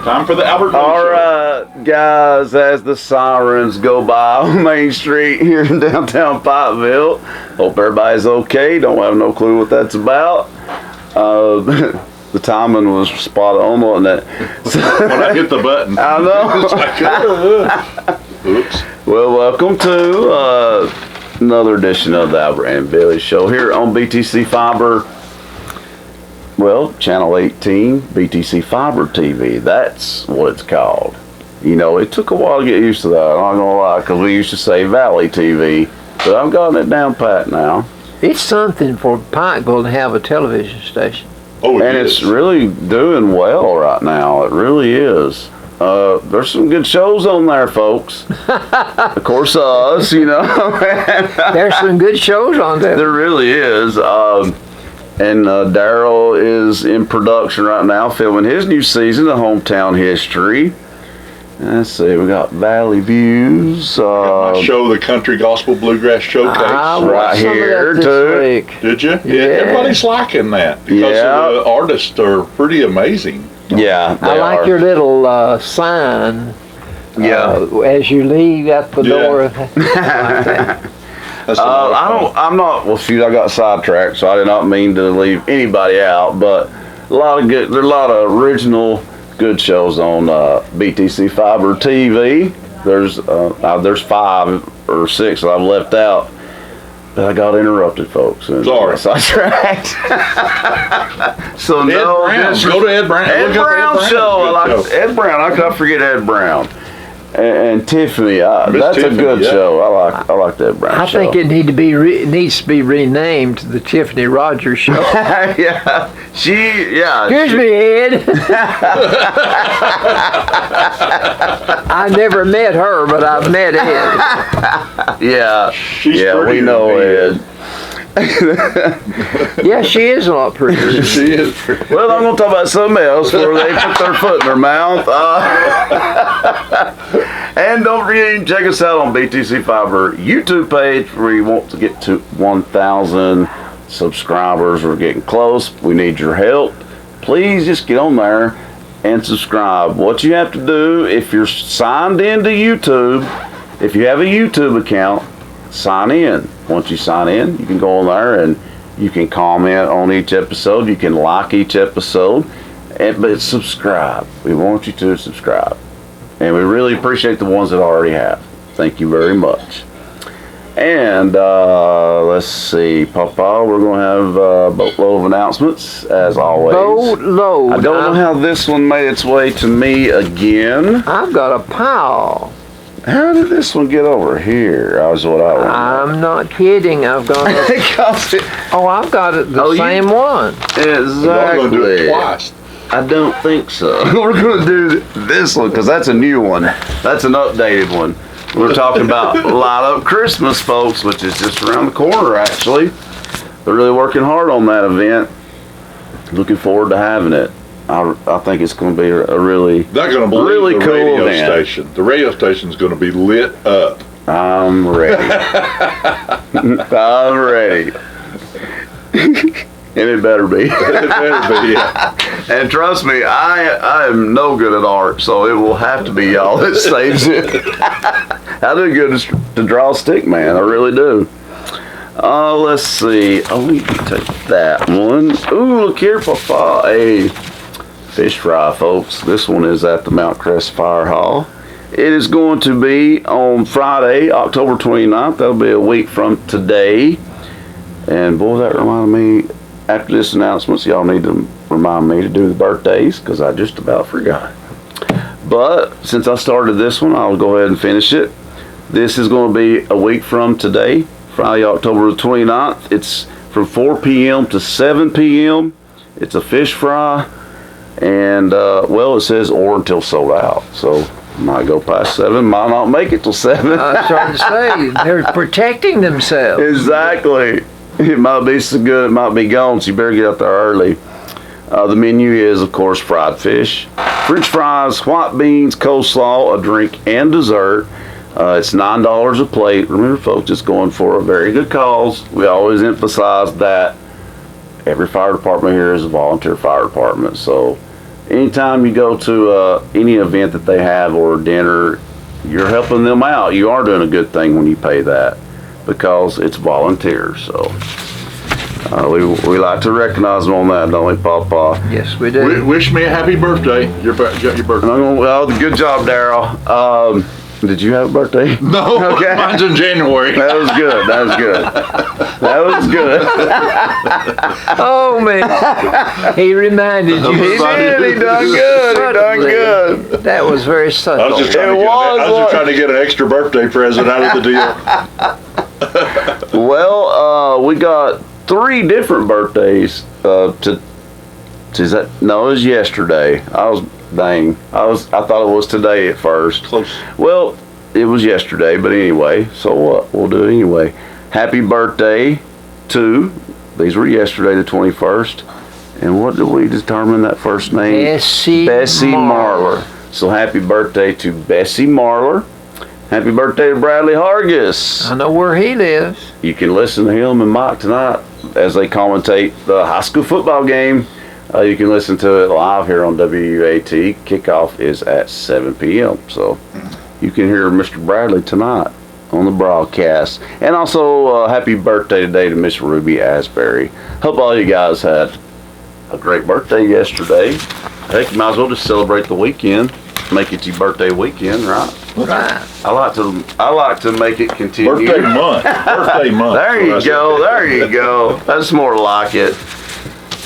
Time for the Albert Moon All Show. right, guys, as the sirens go by on Main Street here in downtown Pikeville, hope everybody's okay. Don't have no clue what that's about. The timing was spot on, wasn't it? When I hit the button. I know. Oops. Well, welcome to another edition of the Albert and Billy Show here on BTC Fiber. Well, Channel 18, BTC Fiber TV. That's what it's called. You know, it took a while to get used to that. I'm not gonna lie, because we used to say Valley TV, but I've gotten it down pat now. It's something for Pikeville to have a television station. Oh, And it's really doing well right now. It really is. There's some good shows on there, folks. Of course, us, you know. There's some good shows on there. There really is. And Daryl is in production right now, filming his new season of Hometown History. Let's see, we got Valley Views. my show, the Country Gospel Bluegrass Showcase. I right watched some of here, that this too. week. Did you? Yeah. Everybody's liking that because the artists are pretty amazing. Yeah, they I like are. your little sign. Yeah. As you leave at the Yeah. door. That's a lot of fun. I'm not, well, shoot, I got sidetracked, so I did not mean to leave anybody out, but there's a lot of original good shows on BTC Fiber TV. There's 5 or 6 that I've left out, but I got interrupted, folks. And Sorry. Sidetracked. So Ed no, Brown. this- Go to Ed Brown. Ed Look up Brown Brown's show. I good like show. Ed Brown. I can't forget Ed Brown. And Tiffany, that's Tiffany, a good yeah. show. I like that Brown I show. think it needs to be renamed to the Tiffany Rogers Show. Yeah, Excuse me, Ed. I never met her, but I've met Ed. Yeah, She's yeah, we prettier know than me. Ed. Yeah, she is a lot prettier. She is pretty. Well, I'm gonna talk about something else where they put their foot in their mouth. And don't forget, you can check us out on BTC Fiber YouTube page where you want to get to 1,000 subscribers. We're getting close. We need your help. Please just get on there and subscribe. What you have to do, if you're signed into YouTube, if you have a YouTube account, sign in. Once you sign in, you can go on there and you can comment on each episode. You can like each episode, but subscribe. We want you to subscribe. And we really appreciate the ones that already have. Thank you very much. And let's see, Papa, we're going to have a boatload of announcements, as always. Boatload. I don't know how this one made its way to me again. I've got a pile. How did this one get over here? That was what I wanted. I'm not kidding. I've got a, I've got it, the Oh, you- same one. You're going to do it Exactly. twice. I don't think so. We're going to do this one because that's a new one. That's an updated one. We're talking about Light Up Christmas, folks, which is just around the corner, actually. They're really working hard on that event. Looking forward to having it. I think it's going to be a really, They're going to believe really the cool radio event. station. The radio station's going to be lit up. I'm ready. I'm ready. And it better be. It better be, yeah. And trust me, I am no good at art, so it will have to be y'all that saves it. I do good to draw a stick, man. I really do. Let's see. Oh, we can take that one. Ooh, look here, Papa. A fish fry, folks. This one is at the Mount Crest Fire Hall. It is going to be on Friday, October 29th. That'll be a week from today. And boy, that reminded me, after this announcement, y'all need to remind me to do the birthdays because I just about forgot. But since I started this one, I'll go ahead and finish it. This is going to be a week from today, Friday, October the 29th. It's from 4 p.m. to 7 p.m. It's a fish fry. And, well, it says or until sold out. So, might go past 7, might not make it till 7. I was trying to say, they're protecting themselves. Exactly. It might be so good, it might be gone, so you better get out there early. The menu is, of course, fried fish, French fries, white beans, coleslaw, a drink, and dessert. It's $9 a plate. Remember, folks, it's going for a very good cause. We always emphasize that every fire department here is a volunteer fire department, so anytime you go to any event that they have or dinner, you're helping them out. You are doing a good thing when you pay that because it's volunteer. So we like to recognize them on that, don't we, Papa? Yes, we do. Wish me a happy birthday. Your birthday. Well, good job, Daryl. Did you have a birthday? No, Okay. mine's in January. That was good. That was good. That was good. Oh man, he reminded you. He did. He done good. He done good. That was very I subtle. was just trying to get an extra birthday present out of the deal. Well, we got 3 different birthdays. Is that? No, it was yesterday. I thought it was today at first. Close. Well, it was yesterday, but anyway. So what? We'll do it anyway. Happy birthday to. These were yesterday, the 21st. And what did we determine that first name? Bessie Marlar. So happy birthday to Bessie Marlar. Happy birthday to Bradley Hargis. I know where he lives. You can listen to him and Mike tonight as they commentate the high school football game. You can listen to it live here on WUAT. Kickoff is at 7 p.m. So you can hear Mr. Bradley tonight on the broadcast. And also, happy birthday today to Miss Ruby Asbury. Hope all you guys had a great birthday yesterday. Heck, you might as well just celebrate the weekend. Make it your birthday weekend, right? Right. I like to make it continue. Birthday month. Birthday month. There you go. There you go. That's more like it.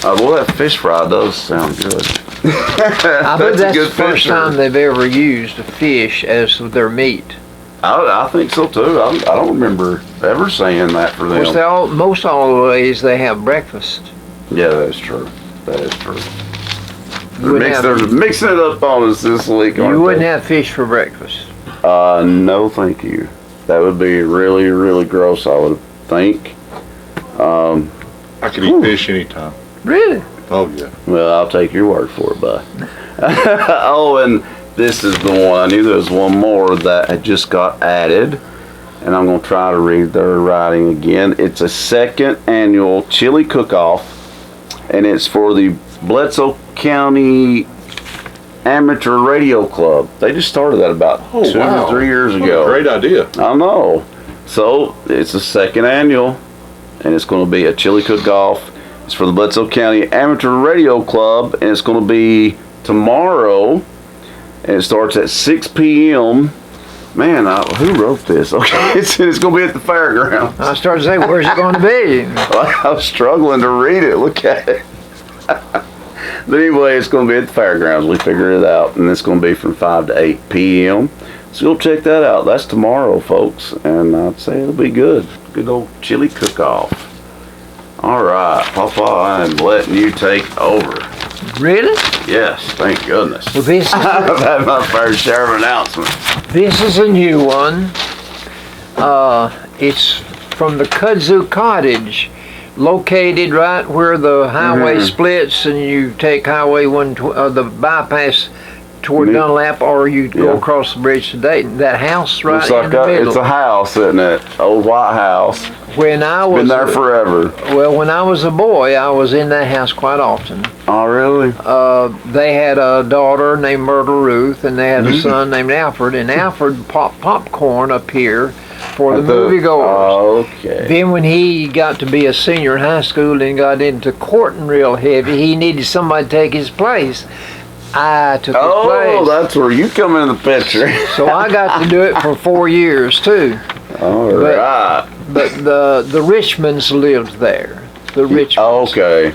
Well, that fish fry does sound good. I bet that's the first time they've ever used a fish as their meat. I think so too. I don't remember ever saying that for them. Of course, most always they have breakfast. Yeah, that's true. That is true. You They're mixing it up on us this week. You wouldn't have fish for breakfast. No, thank you. That would be really, really gross, I would think. I could eat fish anytime. Really? Oh, yeah. Well, I'll take your word for it, bud. Oh, and this is the one. I knew there was one more that had just got added. And I'm going to try to read their writing again. It's a 2nd annual chili cook-off. And it's for the Bledsoe County Amateur Radio Club. They just started that about 2 or 3 years ago. What a great idea. I know. So it's a 2nd annual. And it's going to be a chili cook-off. It's for the Bledsoe County Amateur Radio Club, and it's going to be tomorrow, and it starts at 6 p.m. Man, who wrote this? Okay, it's going to be at the fairgrounds. I started to say, where's it going to be? I was struggling to read it. Look at it. But anyway, it's going to be at the fairgrounds. We figured it out, and it's going to be from 5 to 8 p.m. So you'll check that out. That's tomorrow, folks, and I'd say it'll be good. Good old chili cook-off. All right, Papa, I'm letting you take over. Really? Yes, thank goodness. Well, this is I've had my fair share of announcements. This is a new one. It's from the Kudzu Cottage, located right where the highway splits, and you take Highway 120, the bypass toward Dunlap, or you go across the bridge to Dayton. That house right in the middle. It's a house, isn't it? Old white house. When I was been there forever. Well, when I was a boy, I was in that house quite often. Oh, really? They had a daughter named Myrtle Ruth, and they had a son named Alfred. And Alfred popped popcorn up here for the moviegoers. Oh, okay. Then when he got to be a senior in high school and got into courting real heavy, he needed somebody to take his place. I took his place. Oh, that's where you come in the picture. So I got to do it for 4 years too. All right. But the Richmonds lived there. The Richmonds. Okay.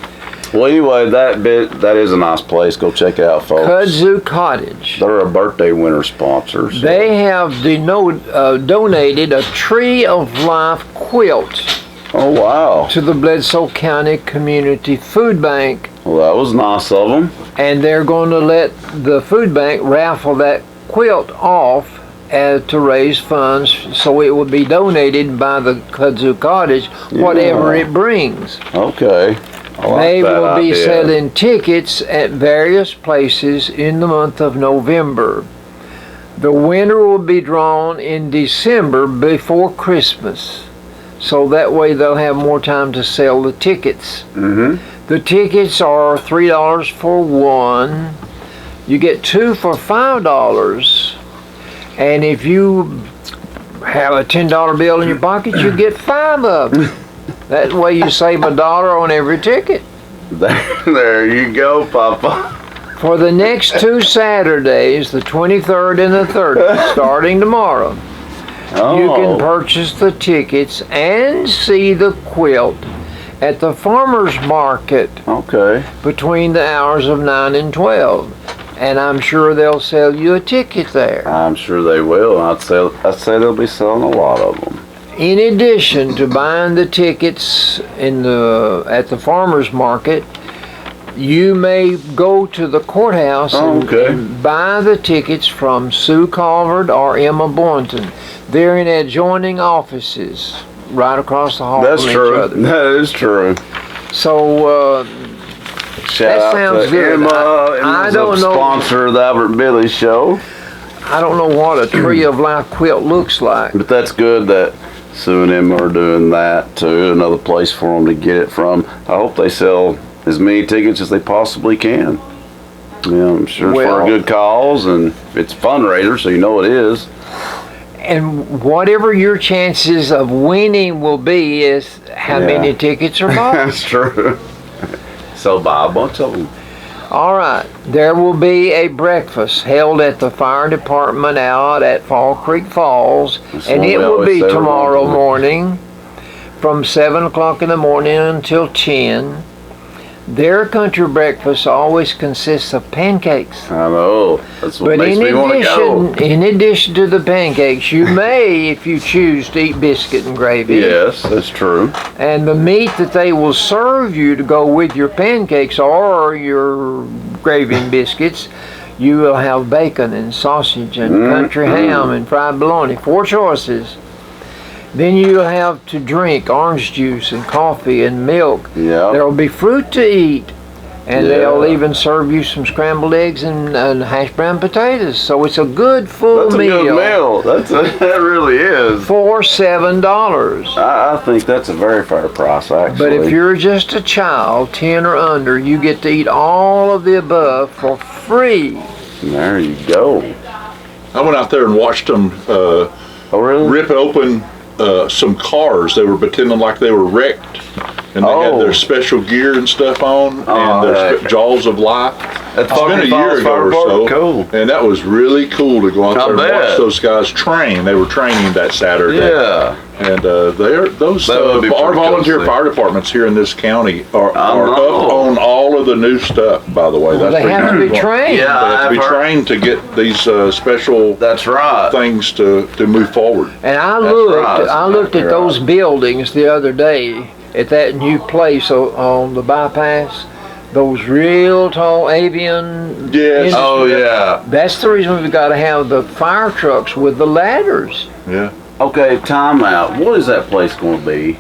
Well, anyway, that is a nice place. Go check it out, folks. Kudzu Cottage. They're a birthday winter sponsor. So. They have donated a Tree of Life quilt. Oh, wow. To the Bledsoe County Community Food Bank. Well, that was nice of them. And they're going to let the food bank raffle that quilt off to raise funds, so it will be donated by the Kudzu Cottage, whatever it brings. Okay. They will be selling tickets at various places in the month of November. The winner will be drawn in December before Christmas, so that way they'll have more time to sell the tickets. The tickets are $3 for one, You get 2 for $5, and if you have a $10 bill in your pocket, you get 5 of them. That way you save $1 on every ticket. There you go, Papa. For the next 2 Saturdays, the 23rd and the 30th, starting tomorrow, you can purchase the tickets and see the quilt at the farmer's market between the hours of 9 and 12. And I'm sure they'll sell you a ticket there. I'm sure they will. I'd say they'll be selling a lot of them. In addition to buying the tickets at the farmer's market, you may go to the courthouse and buy the tickets from Sue Calvert or Emma Boynton. They're in adjoining offices right across the hall from each other. That is true. So shout that out sounds to good. Emma. I don't know. Sponsor of the Albert Billy Show. I don't know what a Tree of Life quilt looks like. But that's good that Sue and Emma are doing that too. Another place for them to get it from. I hope they sell as many tickets as they possibly can. Yeah, I'm sure it's for a good cause, and it's a fundraiser, so you know it is. And whatever your chances of winning will be is how many tickets are bought. That's true. So buy a bunch of them. All right. There will be a breakfast held at the fire department out at Fall Creek Falls, and it will be tomorrow morning from 7 o'clock in the morning until 10. Their country breakfast always consists of pancakes. I know. That's what makes me want to go. In addition to the pancakes, you may, if you choose, to eat biscuit and gravy. Yes, that's true. And the meat that they will serve you to go with your pancakes or your gravy and biscuits, you will have bacon and sausage and country ham and fried bologna. 4 choices. Then you'll have to drink orange juice and coffee and milk. Yeah. There will be fruit to eat. And they'll even serve you some scrambled eggs and hash brown potatoes. So it's a good full meal. That's a good meal. That really is. For $7. I think that's a very fair price, actually. But if you're just a child, 10 or under, you get to eat all of the above for free. There you go. I went out there and watched them rip open some cars. They were pretending like they were wrecked, and they had their special gear and stuff on, and their jaws of life. It's been a year ago or so, and that was really cool to go out there and watch those guys train. They were training that Saturday. Yeah. And those our volunteer fire departments here in this county are up on all of the new stuff, by the way. They have to be trained. Yeah, they have to be trained to get these special things to move forward. And I looked at those buildings the other day at that new place on the bypass. Those real tall avian. Yes. Oh yeah. That's the reason we've got to have the fire trucks with the ladders. Yeah. Okay, time out. What is that place going to be?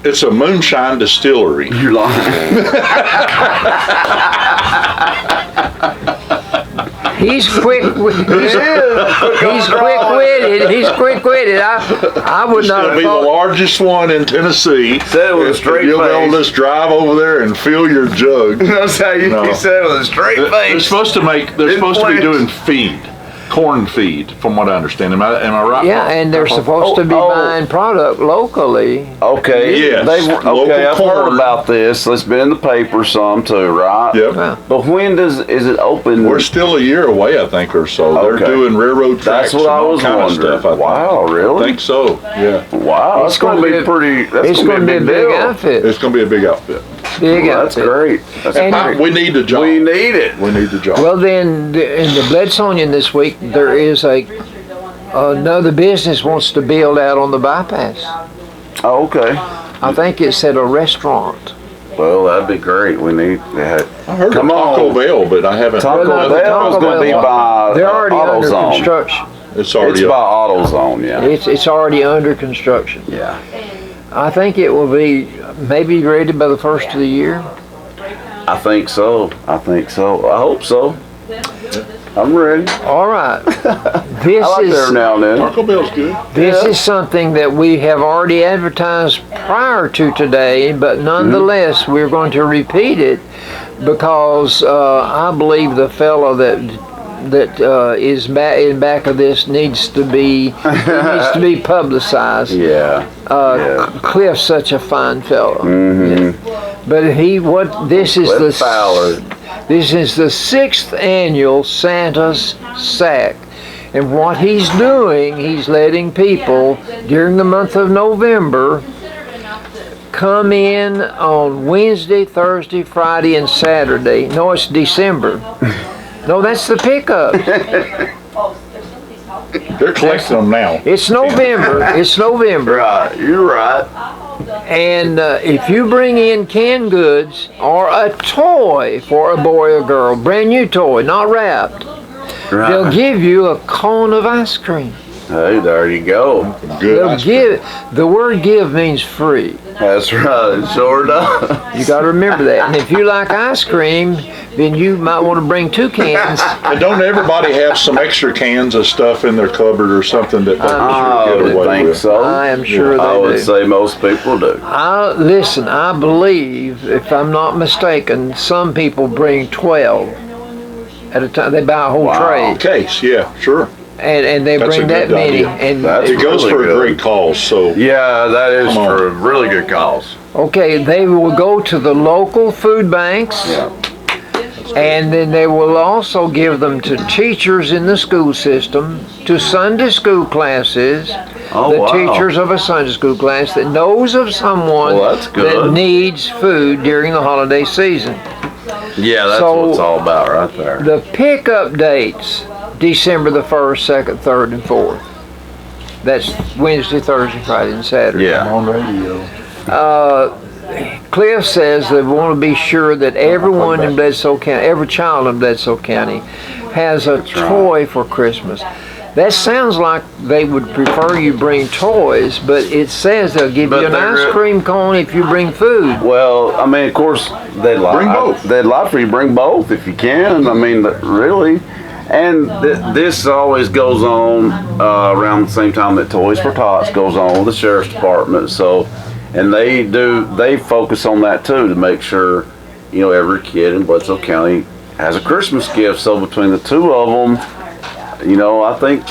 It's a moonshine distillery. You're lying. He's quick. He's quick-witted. I would It's not going to have be the thought. largest one in Tennessee. Said it with a straight You'll be able to face. just drive over there and fill your jug. That's how you said it with a straight They're face. supposed to be doing feed, corn feed, from what I understand. Am I right? Yeah, and they're supposed to be buying product locally. Okay. Yes, I've local heard corn. about this. It's been in the paper some too, right? Yep. Wow. But when is it open? We're still a year away, I think, or so. Okay. They're doing railroad tracks That's what I and all was kind wondering. of stuff. I think. Wow, really? I think so. Yeah. Wow, It's that's going to gonna be pretty. That's It's going to be a big deal. outfit. It's going to be a big outfit. Big Well, that's outfit. great. That's And- great. We need the job. We need it. We need the job. Well, then, in the Bledsonian this week, there is another business wants to build out on the bypass. Oh, okay. I think it's at a restaurant. Well, that'd be great. We need that. I heard Come of Taco on. Bell, but I haven't. Taco Well, no, Bell is Taco going to be Bell, by They're already under AutoZone. construction. It's already It's by up. AutoZone, yeah. It's already under construction. Yeah. I think it will be maybe ready by the first of the year. I think so. I hope so. I'm ready. All right. I like there now and then. Taco Bell's good. This is something that we have already advertised prior to today, but nonetheless, we're going to repeat it. because I believe the fellow that is in back of this needs to be publicized. Yeah. Cliff's such a fine fellow. Mm-hmm. Yeah. But this is Cliff Fowler. This is the 6th annual Santa's Sack. And what he's doing, he's letting people during the month of November come in on Wednesday, Thursday, Friday, and Saturday. No, it's December. No, that's the pickup. They're collecting them now. It's November. It's November. Right, you're right. And if you bring in canned goods or a toy for a boy or girl, brand new toy, not wrapped, Right. they'll give you a cone of ice cream. Hey, there you go. Good. They'll give. The word "give" means free. That's right, it sure does. You got to remember that. And if you like ice cream, then you might want to bring 2 cans. And don't everybody have some extra cans of stuff in their cupboard or something that they I sure get would away think with? so. I am sure they I do. would say most people do. Listen, I believe, if I'm not mistaken, some people bring 12 at a time. They buy a whole Wow. tray, Case, yeah, sure. and they That's bring a that good many. idea. And That's It goes really for a good. great cause, so Yeah, that is Come on. for a really good cause. okay, they will go to the local food banks. Yeah. And then they will also give them to teachers in the school system, to Sunday school classes, Oh, the wow. teachers of a Sunday school class that knows of someone Well, that's good. that needs food during the holiday season. Yeah, that's So- what it's all about right there. The pickup dates, December the 1st, 2nd, 3rd, and 4th. That's Wednesday, Thursday, Friday, and Saturday. Yeah. on radio. Cliff says they want to be sure that everyone in Bledsoe County, every child in Bledsoe County, has a toy for Christmas. That sounds like they would prefer you bring toys, but it says they'll give But you an ice cream cone if you bring food. Well, I mean, of course, they'd like Bring both. They'd like for you to bring both if you can. I mean, really. And this always goes on around the same time that Toys for Tots goes on with the sheriff's department. So, and they focus on that too to make sure, you know, every kid in Bledsoe County has a Christmas gift. So between the two of them, you know, I think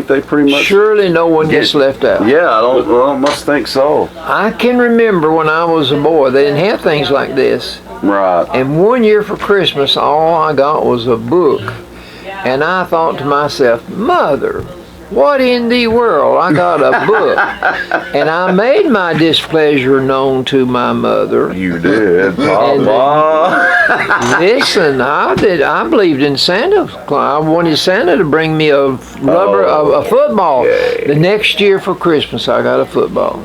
they pretty much. Surely no one gets left out. Yeah, I must think so. I can remember when I was a boy, they didn't have things like this. Right. And one year for Christmas, all I got was a book. And I thought to myself, Mother, what in the world? I got a book. And I made my displeasure known to my mother. You did, Papa. Listen, I believed in Santa. I wanted Santa to bring me a football. Okay. The next year for Christmas, I got a football.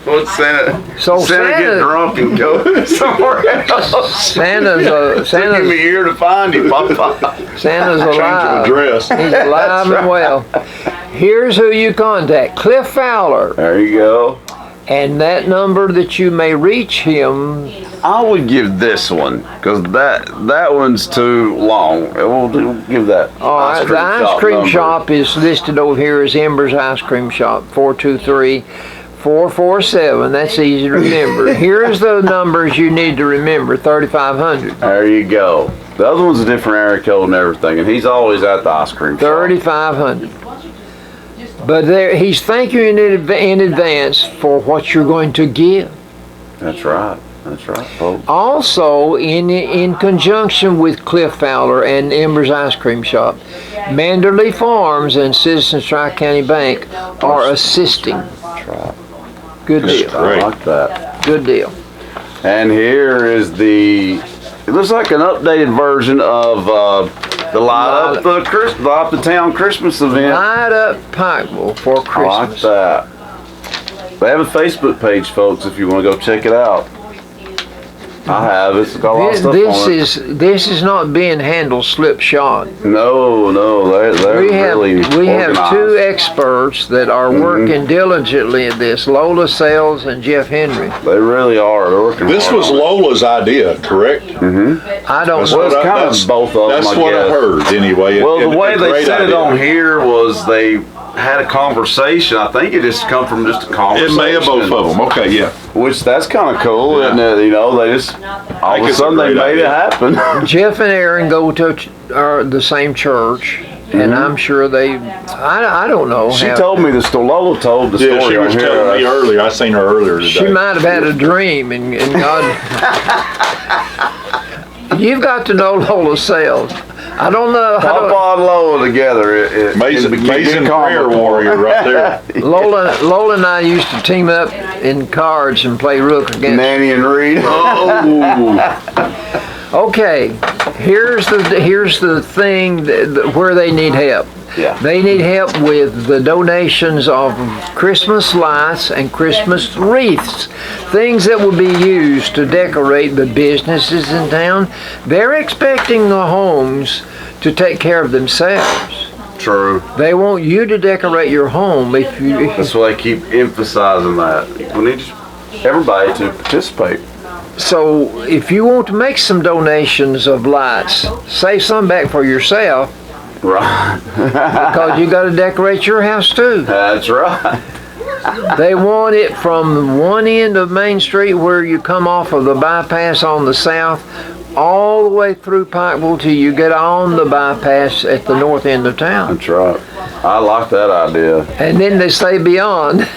What's Santa? So Santa get drunk and go somewhere else. Santa's Took him a year to find him, Papa. Santa's Change of alive. address. He's alive and well. Here's who you contact: Cliff Fowler, There you go. and that number that you may reach him. I would give this one because that one's too long. We'll give that. All right, the ice cream number. shop is listed over here as Ember's Ice Cream Shop, 423-447. That's easy to remember. Here's the numbers you need to remember: 3500. There you go. The other one's a different area code and everything, and he's always at the ice cream shop. 3500. But he's thanking you in advance for what you're going to give. That's right, folks. Also, in conjunction with Cliff Fowler and Ember's Ice Cream Shop, Manderley Farms and Citizens Tri-County Bank are assisting. That's right. Good deal. I like that. Good deal. And here is it looks like an updated version of the light up the town Christmas event. Light up Pikeville for I like Christmas. that. They have a Facebook page, folks, if you want to go check it out. I have. It's got a lot of stuff on it. This is not being handled slipshod. No, they're We have really organized. 2 experts that are working diligently at this: Lola Sales and Jeff Henry. They really are. They're working This hard was on it. Lola's idea, correct? I don't That's know. Well, it's kind of both of them, That's I what I guess. heard, anyway. Well, the And way a they great said it idea. on here was they had a conversation. I think it just come from just a It conversation. may have both of them. Okay, yeah. Which that's kind of cool, Yeah. isn't it? You know, they just all of a it's a sudden they great made it idea. happen. Jeff and Aaron go to the same church, and I'm sure they. I don't know. She how- told me the story. Lola told the story. Yeah, she was on here. telling me earlier. I seen her earlier today. She might have had a dream, and God. You've got to know Lola self. I don't know. Papa and Lola together. Amazing prayer warrior right there. Lola and I used to team up in cards and play rook against. Nanny and Reed. Oh, Okay, here's the thing where they need help. Yeah. They need help with the donations of Christmas lights and Christmas wreaths, things that will be used to decorate the businesses in town. They're expecting the homes to take care of themselves. True. They want you to decorate your home if you. That's why I keep emphasizing that. We need everybody to participate. So if you want to make some donations of lights, save some back for yourself Right. because you got to decorate your house too. That's right. They want it from one end of Main Street where you come off of the bypass on the south all the way through Pikeville till you get on the bypass at the north end of town. That's right. I like that idea. And then they say beyond.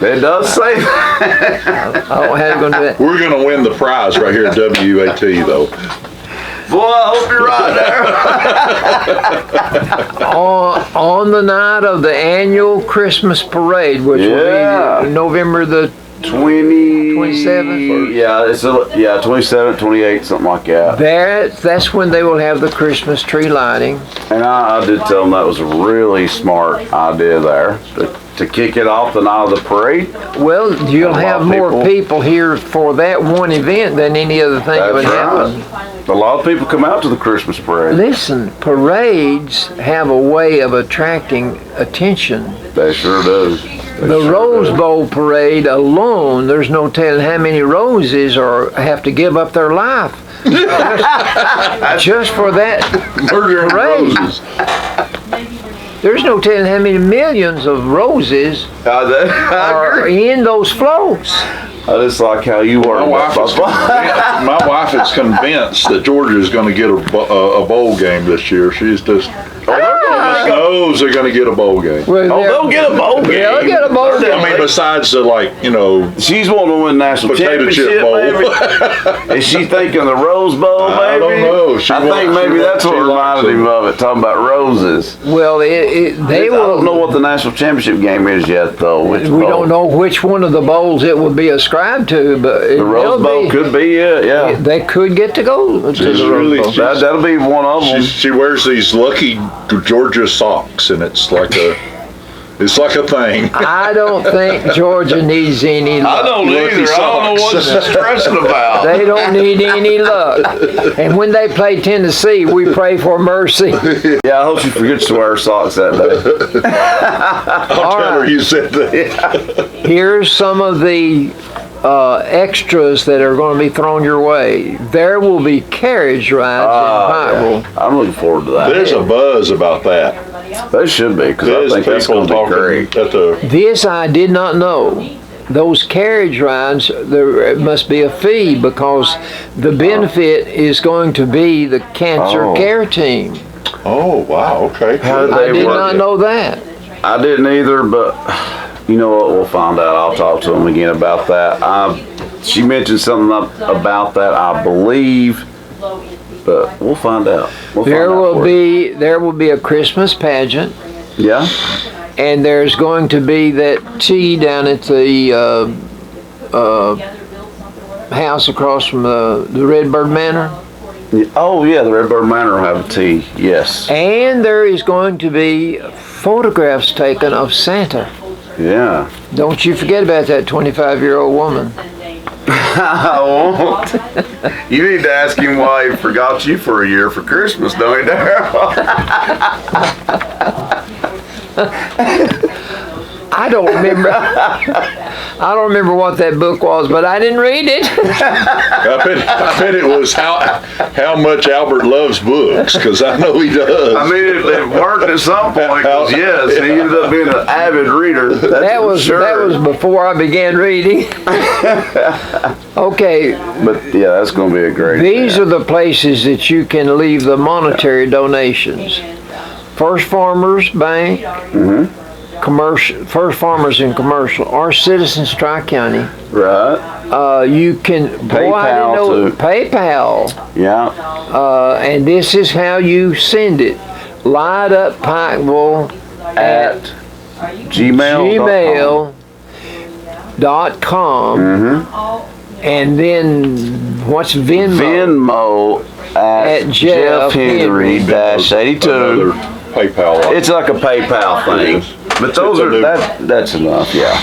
It does say that. I don't know how they're going to do that. we're gonna win the prize right here at WUAT though. Boy, I hope you're right there. On the night of the annual Christmas parade, which Yeah. will be November the 27th? Yeah, 27, 28, something like that. that's when they will have the Christmas tree lighting. And I did tell them that was a really smart idea there to kick it off the night of the parade. Well, you'll A lot have of more people. people here for that one event than any other thing that would That's happen. right. A lot of people come out to the Christmas parade. Listen, parades have a way of attracting attention. They sure do. The Rose Bowl parade alone, there's no telling how many roses have to give up their life just for that Murdering parade. roses. There's no telling how many millions of roses I are agree. in those floats. I just like how you My work. wife is convinced that Georgia is going to get a bowl game this year. She's just knows they're going to get a bowl game. Well, They'll get a bowl game. Yeah, they'll get a bowl game. I mean, besides the She's wanting to win national potato championship, chip bowl. baby. Is she thinking the Rose Bowl, baby? I don't know. I think maybe that's what reminded him of it, talking about roses. Well, I don't know what the national championship game is yet, though. Which We bowl? don't know which one of the bowls it would be ascribed to, but The Rose Bowl could be it, yeah. They could get to go to She's the really- Rose Bowl. That'll be one of them. She wears these lucky Georgia socks, and it's like a thing. I don't think Georgia needs any I luck. don't Lucky either. I don't know what socks. she's stressing about. They don't need any luck. And when they play Tennessee, we pray for mercy. Yeah, I hope she forgets to wear her socks that day. I'll tell her you said that. Here's some of the extras that are going to be thrown your way. There will be carriage rides in Pikeville. Yeah. I'm looking forward to that. There's a buzz about that. They should be, because I There's think that's people going to be great. talking at the. This I did not know. Those carriage rides, there must be a fee because the benefit is going to be the cancer care team. Oh wow! Okay. How I They did work not it. know that. I didn't either, but you know what? We'll find out. I'll talk to them again about that. She mentioned something about that, I believe, but we'll find out. There will be a Christmas pageant, Yeah. and there's going to be that tea down at the house across from the Redbird Manor. Oh yeah, the Redbird Manor will have a tea. Yes. And there is going to be photographs taken of Santa. Yeah. Don't you forget about that 25-year-old woman. I won't. You need to ask him why he forgot you for a year for Christmas, don't you, Daryl? I don't remember. I don't remember what that book was, but I didn't read it. I bet it was how much Albert loves books, because I know he does. I mean, it worked at some point. 'Cause yes, he ended up being an avid reader. That was before I began reading. Okay. But yeah, that's going to be a great. These are the places that you can leave the monetary donations. First Farmers Bank, commercial, First Farmers and Commercial, or Citizens Tri-County. Right. You can PayPal too. PayPal. Yeah. And this is how you send it. Light Up Pikeville At gmail.com. And then what's Venmo? Venmo at Jeff Henry -82. Another PayPal. It's like a PayPal thing. But those are that's enough, yeah.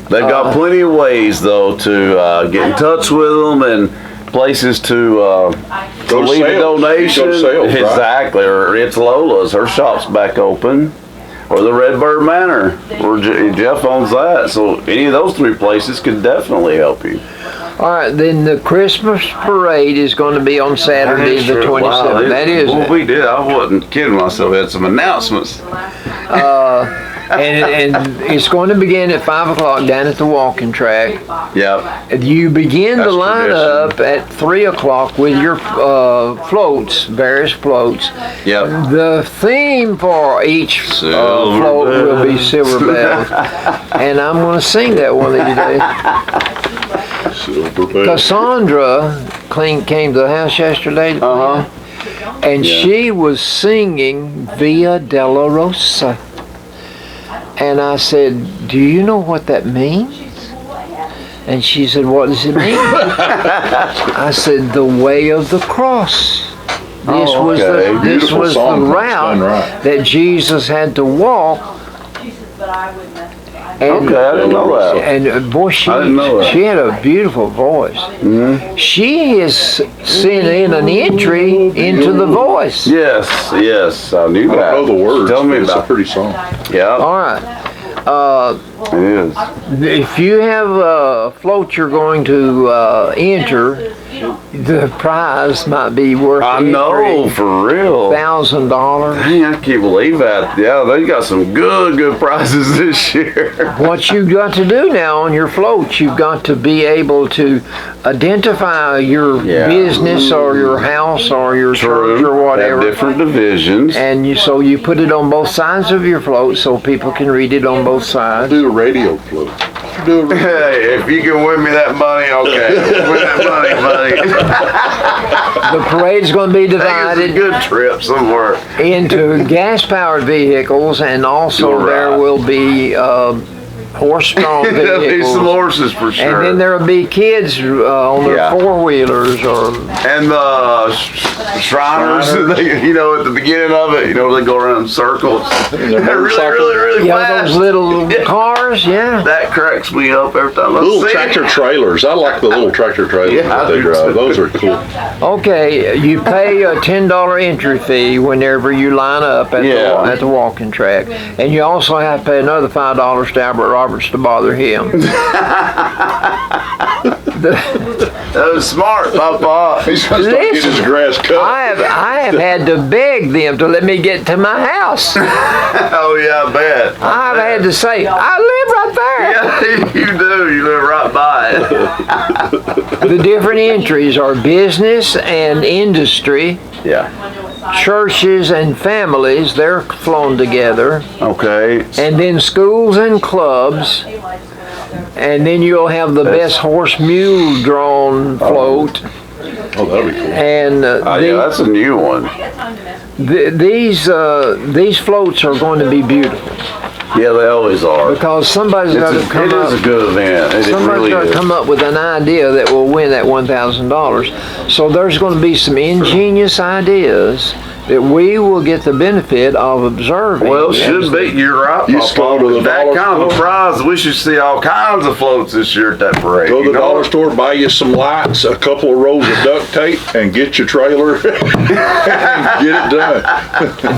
They've got plenty of ways though to get in touch with them and places to leave a donation. Go to sales, right? Exactly, or it's Lola's. Her shop's back open. Or the Redbird Manor, where Jeff owns that. So any of those three places could definitely help you. All right, then the Christmas parade is going to be on Saturday the 27th. Wow, that is well, we did. I wasn't kidding myself. We had some announcements. and it's going to begin at 5 o'clock down at the walking track. Yep. You begin the That's lineup at 3 o'clock with your floats, various floats. Yep. The theme for each float will be Silver Bells. And I'm going to sing that one of these days. Silver Bells. Cassandra came to the house yesterday, and she was singing Via Dolorosa. And I said, "Do you know what that means?" And she said, "What does it mean?" I said, "The way of the cross." This was the route that Jesus had to walk. And, I didn't know that. And boy, she had a beautiful voice. She has sent in an entry into The Voice. Yes, I knew that. I don't know the words. Tell me it's about a pretty song. Yeah. All right. It is. If you have a float you're going to enter, the prize might be worth I know, for real. $1,000. Dang, I can't believe that. Yeah, they got some good prizes this year. What you've got to do now on your floats, you've got to be able to identify your business or your house or your church or whatever. Have different divisions. And so you put it on both sides of your float so people can read it on both sides. Do a radio float. Hey, if you can win me that money, okay. Win that money, buddy. The parade's going to be It's a divided good trip somewhere. into gas-powered vehicles, and also there will be horse-drawn There'll be vehicles. some horses for sure. And then there will be kids on their four-wheelers and the Shriners, you know, at the beginning of it, you know, they go around in circles. They're really fast. those little cars, That cracks me up every time I Little see tractor trailers. I like the little tractor trailers that they drive. Those are cool. Okay, you pay a $10 entry fee whenever you line up at the walking track, and you also have to pay another $5 to Albert Roberts to bother him. That was smart, Papa. He's going to start getting his grass cut. I have had to beg them to let me get to my house. Oh yeah, I bet. I've had to say, I live right there. Yeah, you do. You live right by it. The different entries are business and industry, Yeah. churches and families, they're flown together, Okay. and then schools and clubs, and then you'll have the best horse mule drawn float. Oh, that'll be cool. And Yeah, that's a new one. these floats are going to be beautiful Yeah, they always are. because somebody's got to come It up. is a good event. It Somebody's really got to is. come up with an idea that will win that $1,000. So there's going to be some ingenious ideas that we will get the benefit of observing. Well, should be. You're right, You Papa. just go to the That dollar kind of a store. prize. We should see all kinds of floats this year at that parade. Go to you the know? dollar store, buy you some lights, a couple of rolls of duct tape, and get your trailer and get it done.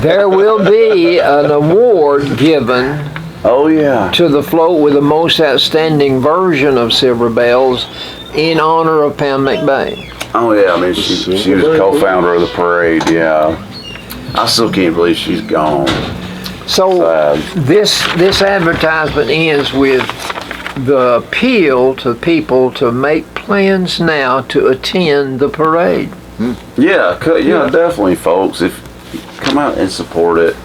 There will be an award given Oh yeah. to the float with the most outstanding version of Silver Bells in honor of Pam McBay. Oh yeah. I mean, she was a co-founder of the parade. Yeah. I still can't believe she's gone. So this advertisement ends with the appeal to people to make plans now to attend the parade. Yeah, definitely, folks. If you come out and support it,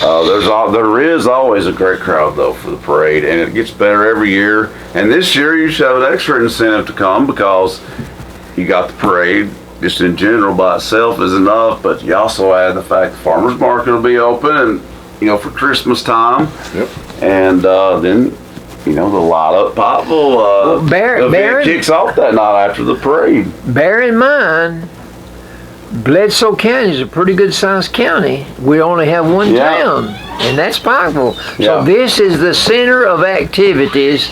there is always a great crowd though for the parade, and it gets better every year. And this year you should have an extra incentive to come because you got the parade. Just in general by itself is enough, but you also add the fact the farmers market will be open, and for Christmas time. Yep. And then the light up Pikeville event kicks off that night after the parade. Bear in mind, Bledsoe County is a pretty good sized county. We only have one town, and that's Pikeville. So this is the center of activities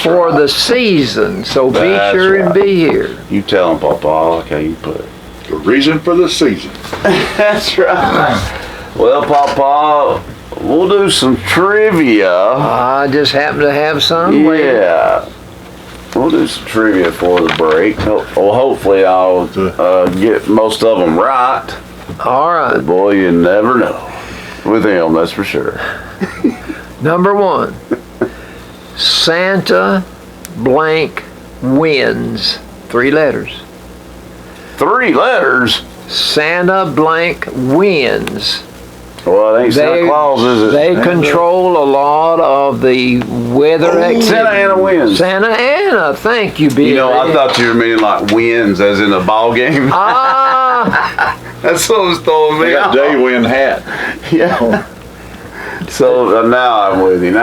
for the season. So be sure and be here. You tell them, Papa. I like how you put it. The reason for the season. That's right. Well, Papa, we'll do some trivia. I just happen to have some. Yeah. We'll do some trivia for the break. Well, hopefully I'll get most of them right. All right. But boy, you never know. With him, that's for sure. Number 1. Santa blank wins. 3 letters. 3 letters? Santa blank wins. Well, it ain't Santa Claus, is it? They control a lot of the weather activities. Santa Ana wins. Santa Ana, thank you, Billy. I thought you were meaning like wins, as in a ball game. Ah! That's what was throwing me That off. day win hat. Yeah. So now I'm with you.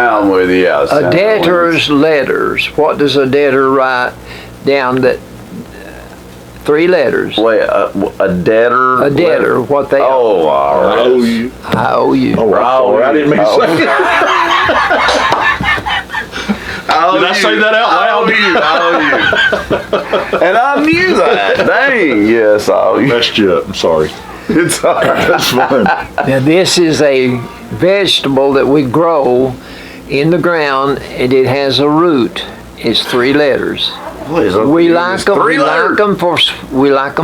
Yeah. A debtor's letters. What does a debtor write down that 3 letters? Wait, a debtor? A debtor, what they Oh, all right. I owe you. I owe you. Oh, sorry. I didn't mean to say that. Did I say that out loud? I owe you. And I knew that. Dang. Yes, I owe you. Messed you up. I'm sorry. It's all right. That's fine. Now this is a vegetable that we grow in the ground, and it has a root. It's 3 letters. We like them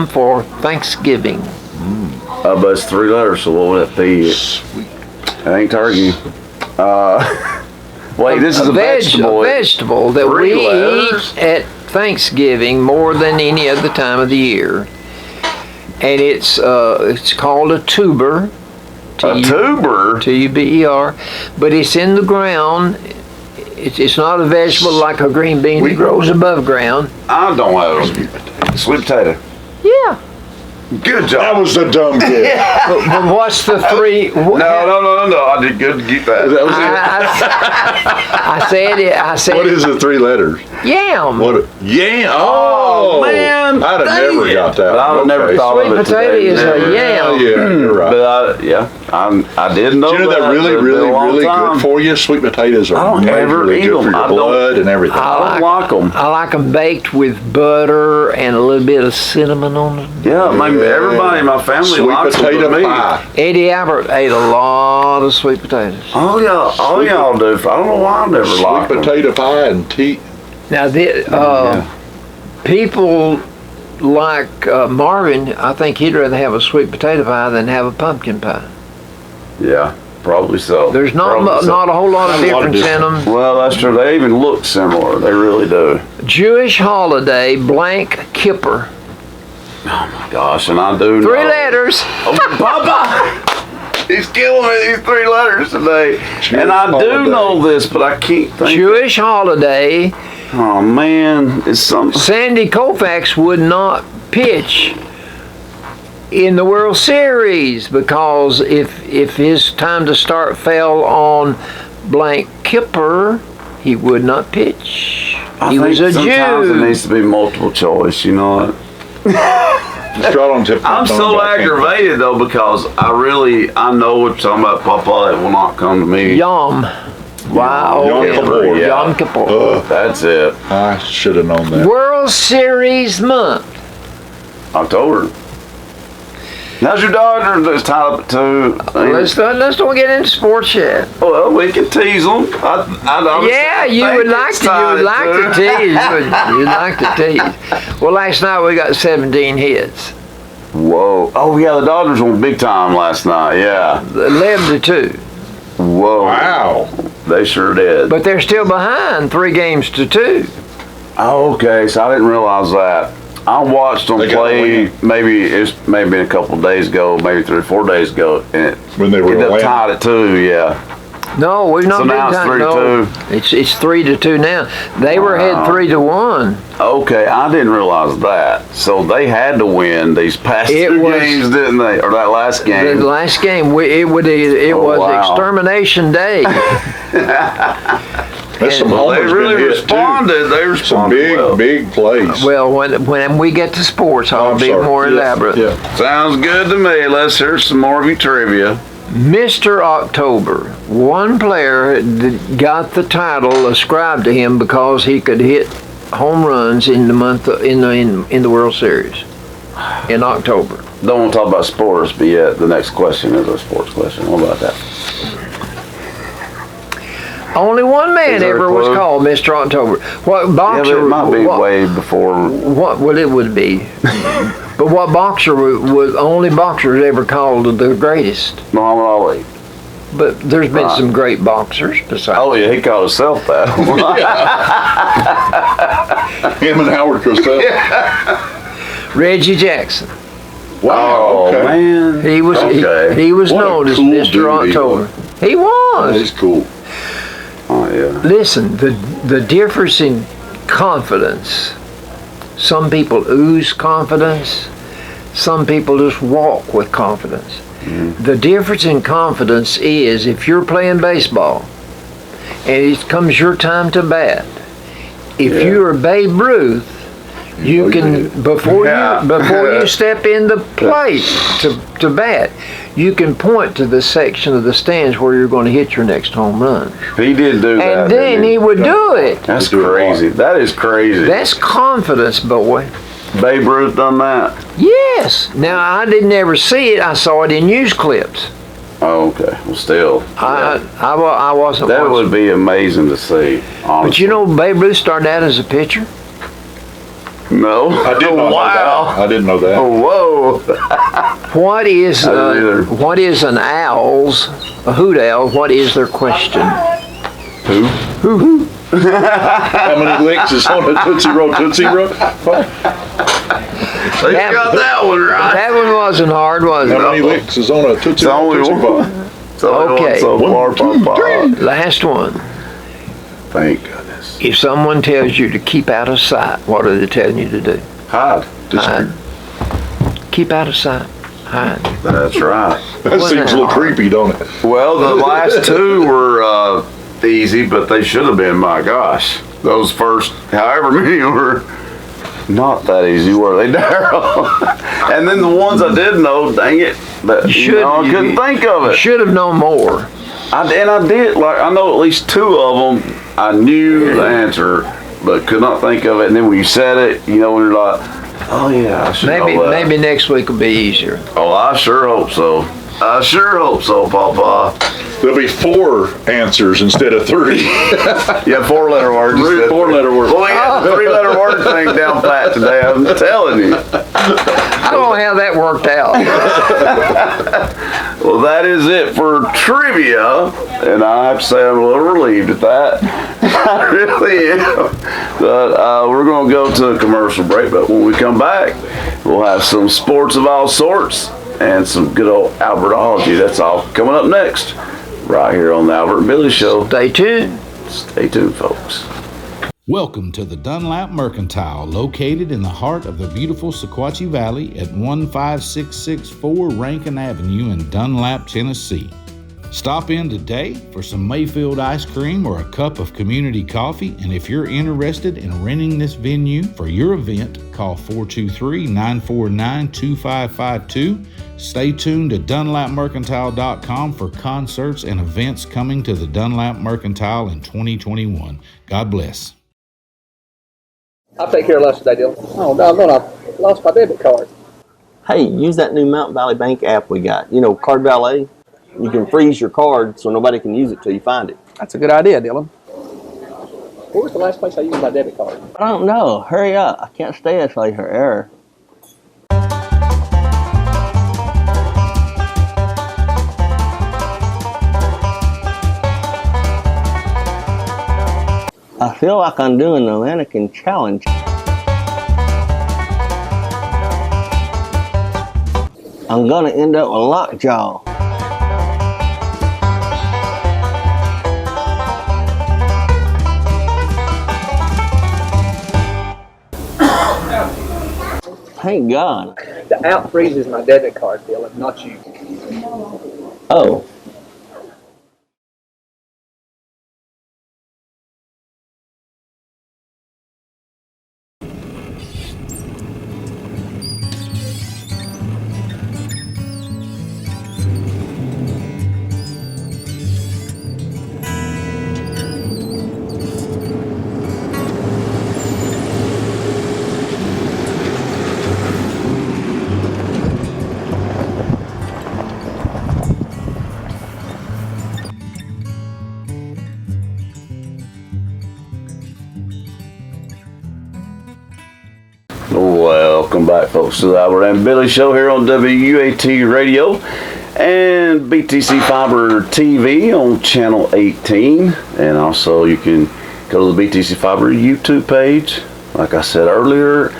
for Thanksgiving. But it's 3 letters, so what would that be? Sweet. It ain't turkey. Wait, this is a vegetable. A vegetable that 3 we letters? eat at Thanksgiving more than any other time of the year. And it's called a tuber. A tuber? T-U-B-E-R. But it's in the ground. It's not a vegetable like a green bean that grows above ground. I don't have a sweet potato. Yeah. Good job. That was the dumb kid. But what's the 3? No. I did good to get that. That was it. I said it. I said. What is the 3 letters? Yam. Yam. Oh, man. I'd have never got that. But I would never thought Sweet of it potato today. is a yam. Yeah, you're right. But I didn't know Do you know that really, It's been really, a long really time. good for you? Sweet potatoes I are don't ever majorly eat good for them. your I don't- blood and everything. I don't like them. I like them baked with butter and a little bit of cinnamon on them. Yeah, everybody in my family Sweet likes potato them. pie. Eddie Albert ate a lot of sweet potatoes. All y'all do. I don't know why I never liked Sweet them. potato pie and tea. Now, people like Marvin, I think he'd rather have a sweet potato pie than have a pumpkin pie. Yeah, probably so. There's not Probably so. not a whole lot of Not a lot of difference in them. Well, that's true. They even look similar. They really do. Jewish holiday, blank Kippur. Gosh, and I do 3 know. letters. Oh, Papa! He's killing me these 3 letters today. And I do holiday. know this, but I can't think. Jewish holiday. Oh, man. It's something. Sandy Koufax would not pitch in the World Series because if his time to start fell on blank Kippur, he would not pitch. He was a sometimes Jew. it needs to be multiple choice, you know what? Just right on tip. I'm so aggravated though because I know what you're talking about, Papa. It will not come to me. Yom. Wow. Yom Kippur, yeah. Yom Kippur. That's it. I should have known that. World Series month. October. How's your daughter that's tied up at 2? Let's don't get into sports yet. Well, we can tease them. Yeah, you would like to tease. You'd like to tease. Well, last night we got 17 hits. Whoa. Oh, yeah, the Dodgers won big time last night. Yeah. 11-2. Whoa. Wow. They sure did. But they're still behind 3-2. Oh, okay. So I didn't realize that. I watched them play maybe a couple of days ago, maybe 3 or 4 days ago, and when they were ended up tied at 2. Yeah. No, we've not So been now it's tied. 3-2. No, it's 3-2 now. They were ahead 3-1. Okay, I didn't realize that. So they had to win these past 2 games, didn't they? Or that last game? The last game, it was extermination day. That's some They homers really been hit, responded. too. They responded Some big plays. Well, when we get to sports, I'll be more elaborate. Yeah. Sounds good to me. Let's hear some more of your trivia. Mr. October, one player got the title ascribed to him because he could hit home runs in the World Series in October. Don't want to talk about sports, but yeah, the next question is a sports question. What about that? Only one man ever was called Mr. October. What boxer? Yeah, it might be way before. What? Well, it would be. But what boxer was only boxers ever called the greatest? Muhammad Ali. But there's been some great boxers besides. Oh yeah, he called himself that. Him and Howard Cosell. Reggie Jackson. Wow. Okay. Man. He was he was What a known as cool Mr. dude October. He was. He's cool. Oh yeah. Listen, the difference in confidence. Some people ooze confidence. Some people just walk with confidence. Mm-hmm. The difference in confidence is if you're playing baseball and it comes your time to bat, if you're Babe Ruth, you can before you step in the plate to bat, you can point to the section of the stands where you're going to hit your next home run. He did do that. And then he would do it. That's crazy. That is crazy. That's confidence, boy. Babe Ruth done that? Yes. Now, I didn't ever see it. I saw it in news clips. Oh, okay. Well, still. I wasn't That watching. would be amazing to see, honestly. But you know, Babe Ruth started out as a pitcher. No. I did not know that. I didn't know that. Oh, whoa. What is I didn't either. what is a hoot owl? What is their question? Who? How many licks is on a Tootsie Roll? Tootsie Roll? They got that one right. That one wasn't hard, was it? How many licks is on a Tootsie Roll? only Tootsie one. Pop? It's only Okay. one so far, Papa. Last one. Thank goodness. If someone tells you to keep out of sight, what are they telling you to do? Hide. Hide. Keep out of sight. Hide. That's right. That seems a little creepy, don't it? Well, the last 2 were easy, but they should have been, my gosh. Those first, however many were not that easy, were they, Darryl? And then the ones I did know, dang it, but I couldn't think of it. Should have known more. I did, like, I know at least 2 of them, I knew the answer, but could not think of it. And then when you said it, when you're like, oh yeah, I should know that. Maybe next week will be easier. Oh, I sure hope so. I sure hope so, Papa. There'll be 4 answers instead of 3. Yeah, 4-letter words. 4-letter words. Well, we got the 3-letter word thing down pat today, I'm telling you. I don't know how that worked out. Well, that is it for trivia, and I have to say I'm a little relieved at that. I really am. But we're going to go to a commercial break, but when we come back, we'll have some sports of all sorts and some good old Albertology. That's all coming up next, right here on the Albert and Billy Show. Stay tuned. Stay tuned, folks. Welcome to the Dunlap Mercantile, located in the heart of the beautiful Sequatchie Valley at 15664 Rankin Avenue in Dunlap, Tennessee. Stop in today for some Mayfield ice cream or a cup of community coffee, and if you're interested in renting this venue for your event, call 423-949-2552. Stay tuned to DunlapMercantile.com for concerts and events coming to the Dunlap Mercantile in 2021. God bless. I'll take care of the rest of that deal. Oh, no, I lost my debit card. hey, use that new Mountain Valley Bank app we got. You know, Card Valet. You can freeze your card so nobody can use it till you find it. That's a good idea, Dylan. Where was the last place I used my debit card? I don't know. Hurry up. I can't stay until I hear error. I feel like I'm doing the mannequin challenge. I'm gonna end up with lockjaw. Thank God. The app freezes my debit card, Dylan, not you. Oh. Welcome back, folks, to the Albert and Billy Show here on WUAT Radio and BTC Fiber TV on Channel 18. And also you can go to the BTC Fiber YouTube page. Like I said earlier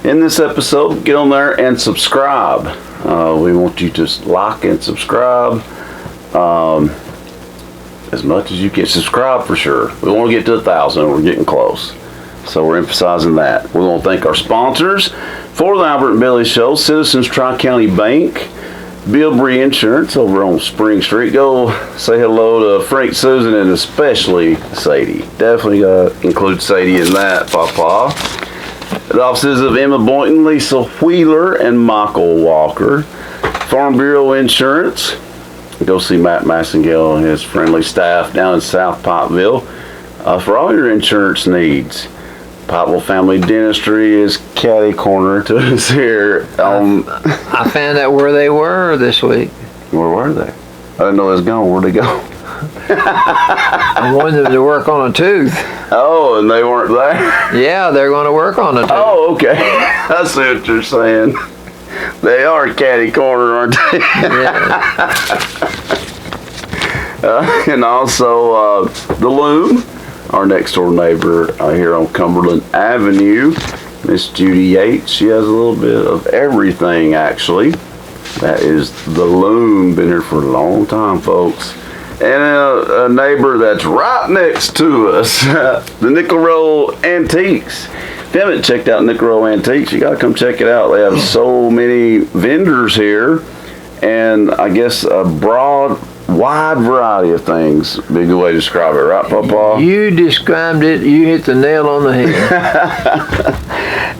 in this episode, get on there and subscribe. We want you to like and subscribe as much as you can. Subscribe for sure. We want to get to 1,000 and we're getting close. So we're emphasizing that. We want to thank our sponsors for the Albert and Billy Show: Citizens Tri-County Bank, Bill Bree Insurance over on Spring Street. Go say hello to Frank, Susan, and especially Sadie. Definitely include Sadie in that, Papa. The offices of Emma Boynton, Lisa Wheeler, and Michael Walker. Farm Bureau Insurance. Go see Matt Massengale and his friendly staff down in South Pikeville for all your insurance needs. Pikeville Family Dentistry is catty corner to us here. I found out where they were this week. Where were they? I didn't know they was gone. Where'd they go? I wanted them to work on a tooth. Oh, and they weren't there? Yeah, they're going to work on a tooth. Oh, okay. I see what you're saying. They are catty corner, aren't they? Yeah. And also the Loom, our next door neighbor here on Cumberland Avenue, Miss Judy Yates. She has a little bit of everything, actually. That is the Loom. Been here for a long time, folks. And a neighbor that's right next to us, the Nickel Roll Antiques. If you haven't checked out Nickel Roll Antiques, you got to come check it out. They have so many vendors here, and I guess a wide variety of things. Be a good way to describe it, right, Papa? You described it. You hit the nail on the head.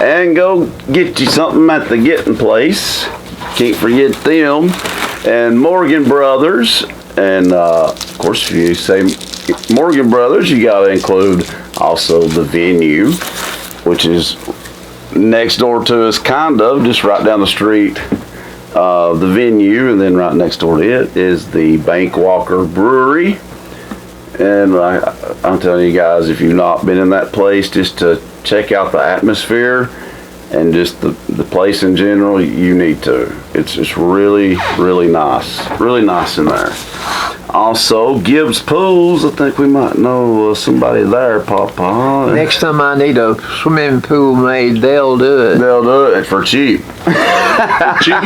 And go get you something at the Getting Place. Can't forget them. And Morgan Brothers. And, of course, if you say Morgan Brothers, you got to include also the Venue, which is next door to us, kind of, just right down the street. The Venue, and then right next door to it is the Bank Walker Brewery. And I'm telling you guys, if you've not been in that place, just to check out the atmosphere and just the place in general, you need to. It's just really, really nice. Really nice in there. Also, Gibbs Pools. I think we might know somebody there, Papa. Next time I need a swimming pool made, they'll do it. They'll do it for cheap. Cheap.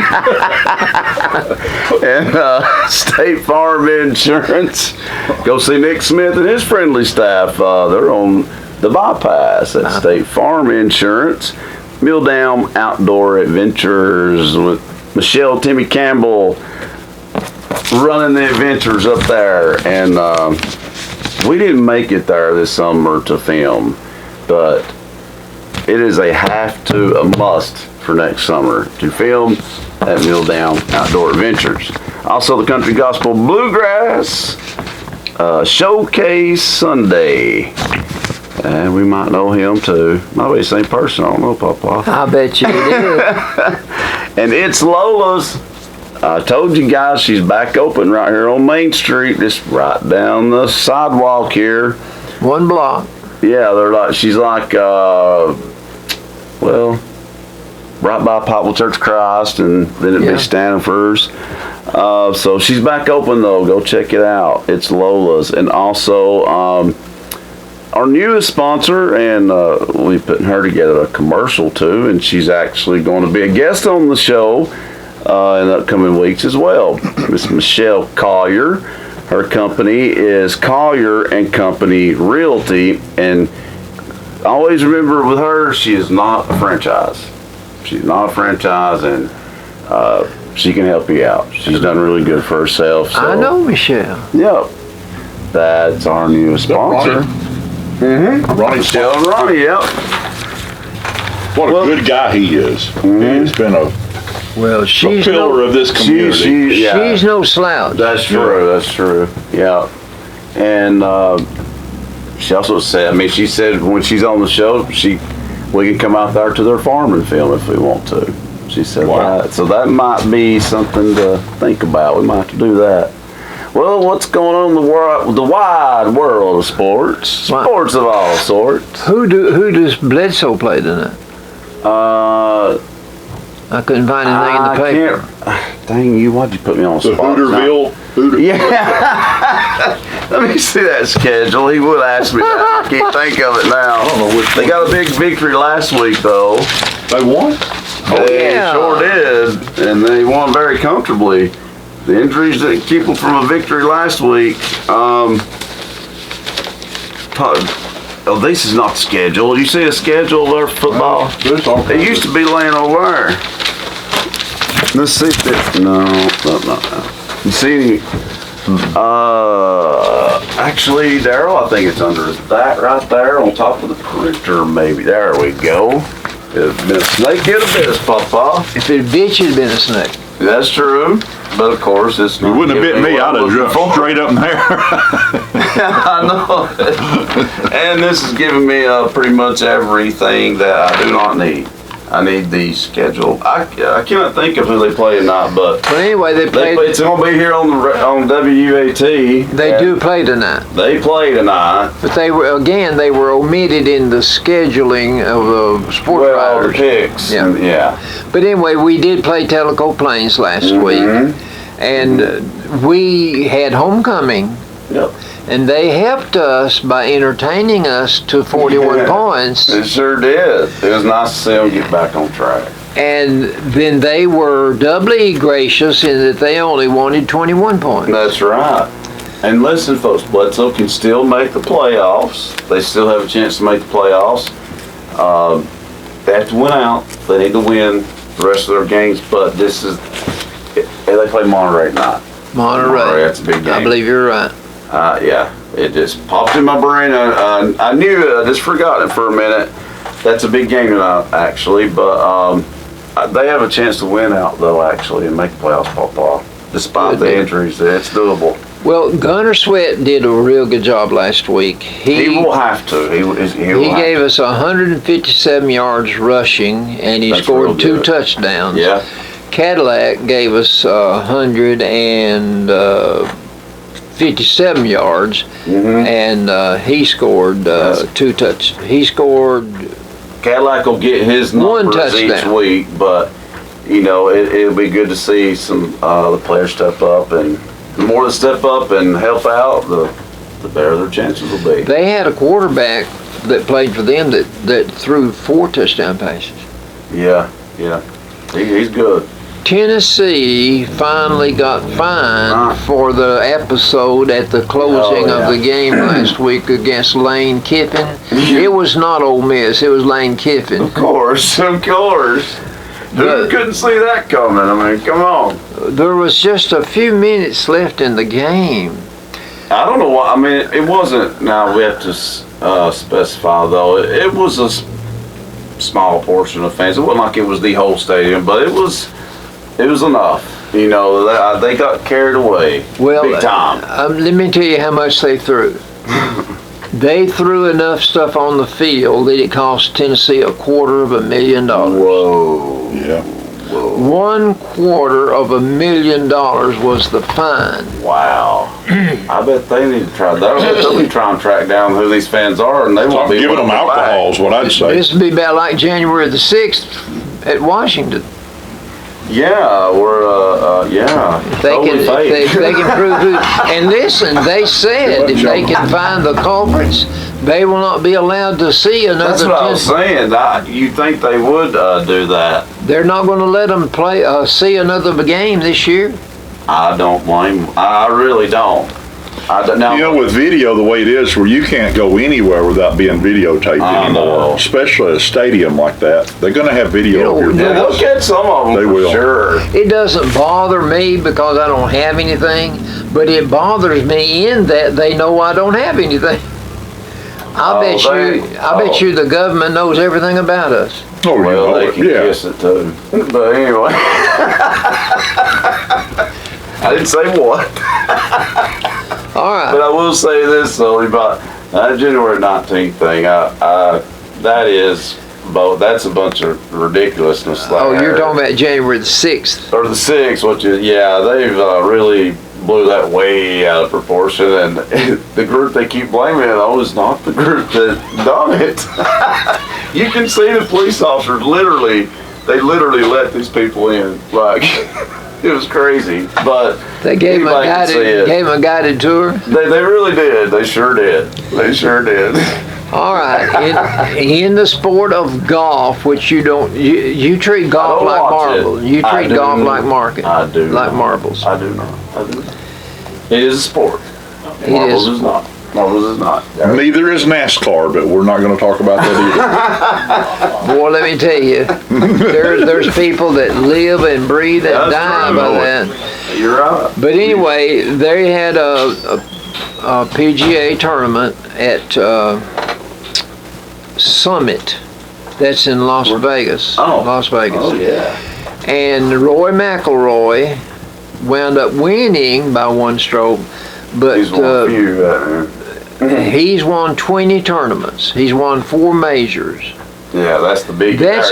And State Farm Insurance. Go see Nick Smith and his friendly staff. They're on the bypass at State Farm Insurance. Milldown Outdoor Adventures with Michelle Timmy Campbell running the adventures up there. And we didn't make it there this summer to film, but it is a must for next summer to film at Milldown Outdoor Adventures. Also, the Country Gospel Bluegrass Showcase Sunday. And we might know him too. Might be the same person. I don't know, Papa. I bet you did. And it's Lola's. I told you guys she's back open right here on Main Street, just right down the sidewalk here. 1 block. Yeah, she's like, well, right by Poplar Church of Christ, and then it'd be Stanford's. So she's back open though. Go check it out. It's Lola's, and also our newest sponsor, and we putting her together a commercial too, and she's actually going to be a guest on the show in the upcoming weeks as well. Miss Michelle Collier. Her company is Collier and Company Realty, and always remember with her, she is not a franchise. She's not a franchise, and she can help you out. She's done really good for herself. So. I know Michelle. Yep. That's our newest sponsor. Ronnie Michelle and Ronnie, yep. What a good guy he is. He's been a She's pillar of this community. She's no slouch. That's true. That's true. Yeah. And she also said, she said when she's on the show, we can come out there to their farm and film if we want to. She said that. So that might be something to think about. We might have to do that. Well, what's going on in the wide world of sports? Sports of all sorts. Who does Bledsoe play tonight? I couldn't find anything in the paper. Dang you, why'd you put me on the spot? Hooterville. Yeah. Let me see that schedule. He would ask me that. I can't think of it now. I don't know which They got a big victory last week, though. They won? They sure did. And they won very comfortably. The injuries that keep them from a victory last week. This is not the schedule. You see a schedule there for football? It used to be laying over there. Let's see if it. No. You see any? Actually, Daryl, I think it's under that right there on top of the printer, maybe. There we go. If it's been a snake, it'd have been a papa. If it bit you, it'd been a snake. That's true. But of course, it's not. You wouldn't have bit me. I'd have jumped straight up in there. I know. And this is giving me pretty much everything that I do not need. I need the schedule. I cannot think of who they play tonight, but anyway, they play. It's going to be here on WUAT. They do play tonight. They play tonight. But they were omitted in the scheduling of sports riders. Picks. Yeah. But anyway, we did play Tellico Plains last week, and we had homecoming. Yep. And they helped us by entertaining us to 41 points. It sure did. It was nice to see them get back on track. And then they were doubly gracious in that they only wanted 21 points. That's right. And listen, folks, Bledsoe can still make the playoffs. They still have a chance to make the playoffs. They have to win out. They need to win the rest of their games. But they play Monterey tonight. Monterey. That's a big game. I believe you're right. Yeah, it just popped in my brain. I knew it. I just forgot it for a minute. That's a big game tonight, actually. But they have a chance to win out, though, actually, and make the playoffs, Papa. Despite the injuries, it's doable. Well, Gunner Sweat did a real good job last week. He will have to. He gave us 157 yards rushing, and he scored 2 touchdowns. Yeah. Cadillac gave us 157 yards, and he scored 2 touchdowns. He scored. Cadillac will get his numbers each week, but it'll be good to see some the players step up, and the more they step up and help out, the better their chances will be. They had a quarterback that played for them that threw 4 touchdown passes. Yeah, he's good. Tennessee finally got fined for the episode at the closing of the game last week against Lane Kiffin. It was not Ole Miss, it was Lane Kiffin. Of course. Who couldn't see that coming? I mean, come on. There was just a few minutes left in the game. I don't know why. I mean, it wasn't. Now we have to specify though. It was a small portion of fans. It wasn't like it was the whole stadium, but it was enough. They got carried away. Big time. Let me tell you how much they threw. They threw enough stuff on the field that it cost Tennessee $250,000. Whoa. Yeah. $250,000 was the fine. Wow. I bet they need to try. They'll be trying to track down who these fans are, and they won't be giving them willing to buy. alcohol is what I'd say. This would be about like January the 6th at Washington. Yeah, If they can, if they can prove who. And listen, they said if they can find the culprits, they will not be allowed to see another. That's what I was saying. You think they would do that? They're not going to let them see another game this year. I don't blame them. I really don't. Now, with video the way it is, where you can't go anywhere without being videotaped anymore, especially at a stadium like that. They're going to have video of your they'll voice. get some of them They will. sure. It doesn't bother me because I don't have anything, but it bothers me in that they know I don't have anything. I bet you the government knows everything about us. Oh, Well, they can kiss it too. But anyway, I didn't say what. All right. But I will say this though about that January 19th thing. That's a bunch of ridiculousness. You're talking about January the 6th. Or the 6th, which is they've really blew that way out of proportion, and the group they keep blaming it on is not the group that done it. You can see the police officers literally let these people in. Like, it was crazy. But They gave him a guided tour. They really did. They sure did. They sure did. All right. In the sport of golf, which you treat golf like marbles. You treat golf like marbles. I do. Like marbles. I do not. It is a sport. Marbles is not. Marbles is not. Neither is NASCAR, but we're not going to talk about that either. Boy, let me tell you, there's people that live and breathe and die by that. You're right. But anyway, they had a PGA tournament at Summit. That's in Las Vegas. Las Vegas. Oh, yeah. And Roy McIlroy wound up winning by one stroke, but He's won a few, he's won 20 tournaments. He's won 4 majors. Yeah, that's the big. That's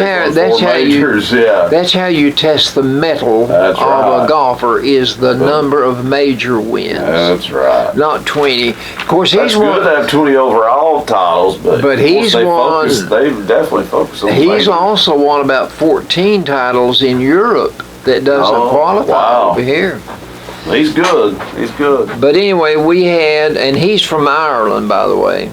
how you test the mettle of a golfer is the number of major wins. That's right. Not 20. Of course, That's he's won. good to have 20 overall titles, but he's won. They definitely focus on. He's also won about 14 titles in Europe that doesn't qualify over here. He's good. He's good. But anyway, we had, and he's from Ireland, by the way.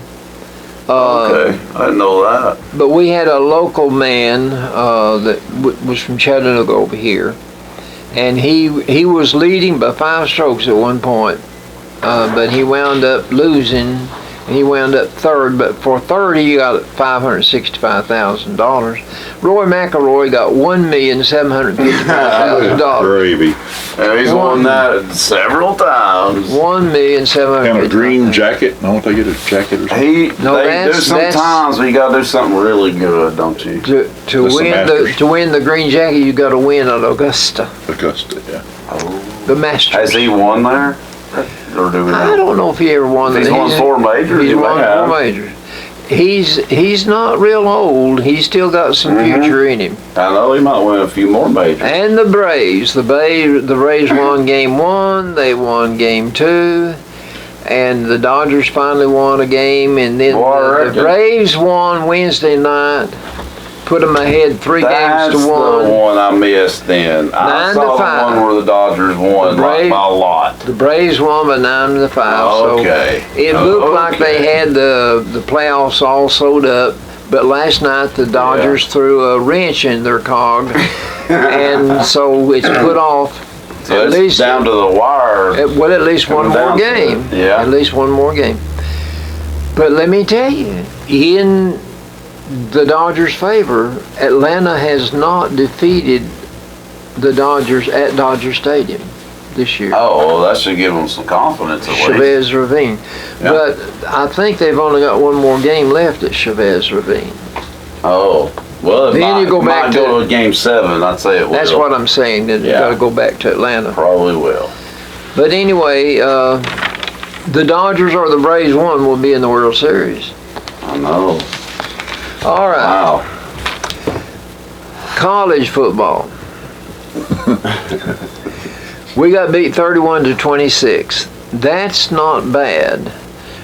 Okay, I didn't know that. But we had a local man that was from Chattanooga over here, and he was leading by 5 strokes at one point, but he wound up losing. He wound up third, but for third he got $565,000. Roy McIlroy got $1,755,000. Gravy. And he's won that several times. $1,755,000. And a green jacket. Don't they get a jacket or something? They do sometimes, but you got to do something really good, don't you? To win the green jacket, you got to win at Augusta. Augusta, yeah. The Masters. Has he won there? Or do we know? I don't know if he ever won. He's won 4 majors. He's won 4 majors. He's not real old. He's still got some future in him. I know he might win a few more majors. And the Braves. The Braves won game 1. They won game 2. And the Dodgers finally won a game. And then the Braves won Wednesday night. Put them ahead 3 games to 1. That's the one I missed then. I saw the one where the Dodgers won by a lot. The Braves won by 9-5. Okay. So it looked like they had the playoffs all sewed up. But last night the Dodgers threw a wrench in their cog. And so it's put off. So at least down to the wire. At least one more game. Yeah. At least one more game. But let me tell you, in the Dodgers' favor, Atlanta has not defeated the Dodgers at Dodger Stadium this year. Oh, well, that should give them some confidence at least. Chavez Ravine. Yeah. But I think they've only got one more game left at Chavez Ravine. Oh, well, Then you go back to game 7. I'd say it will. That's what I'm saying. That you got to go back to Atlanta. Probably will. But anyway, the Dodgers or the Braves will be in the World Series. I know. All right. Wow. College football. We got beat 31-26. That's not bad.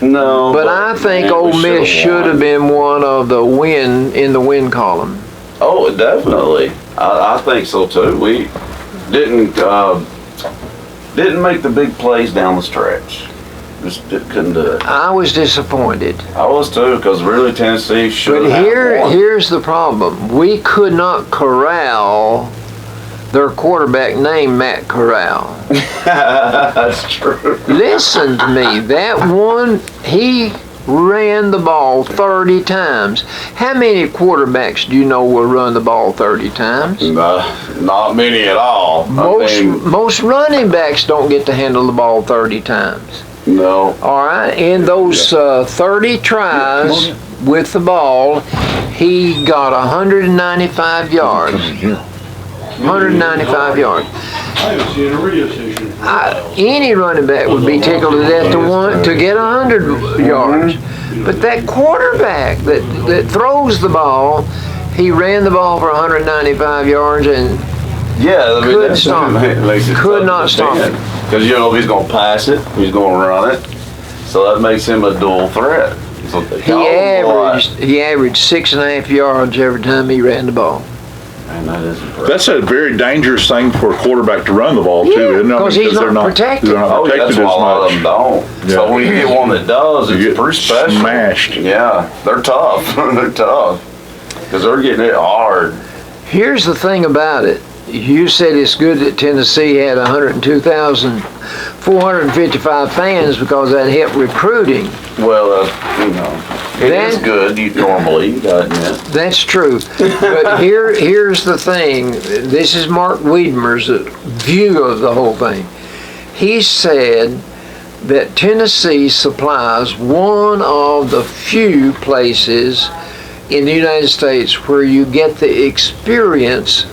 No. But I think man, Ole we Miss should have won. been one of the in the win column. Oh, definitely. I think so too. We didn't make the big plays down the stretch. Just couldn't do it. I was disappointed. I was too, because really Tennessee should But have won. here's the problem. We could not corral their quarterback named Matt Corral. That's true. Listen to me. That one, he ran the ball 30 times. How many quarterbacks do you know will run the ball 30 times? Not many at all. Most running backs don't get to handle the ball 30 times. No. All right. In those 30 tries with the ball, he got 195 yards. 195 yards. Any running back would be tickled to death to get 100 yards. But that quarterback that throws the ball, he ran the ball for 195 yards and couldn't stop it. Could not stop it. Because you know he's going to pass it, he's going to run it, so that makes him a dual threat. So he averaged 6.5 yards every time he ran the ball. Man, that is impressive. That's a very dangerous thing for a quarterback to run the ball too, isn't it? Because he's not protected. They're not protected that's as why a lot of much. them don't. So when you get one that does, it's pretty special. Smashed. Yeah, they're tough. They're tough because they're getting it hard. Here's the thing about it. You said it's good that Tennessee had 102,455 fans because that helped recruiting. Well, it is good. You normally, doesn't it? That's true. But here's the thing. This is Mark Wiedemer's view of the whole thing. He said that Tennessee supplies one of the few places in the United States where you get the experience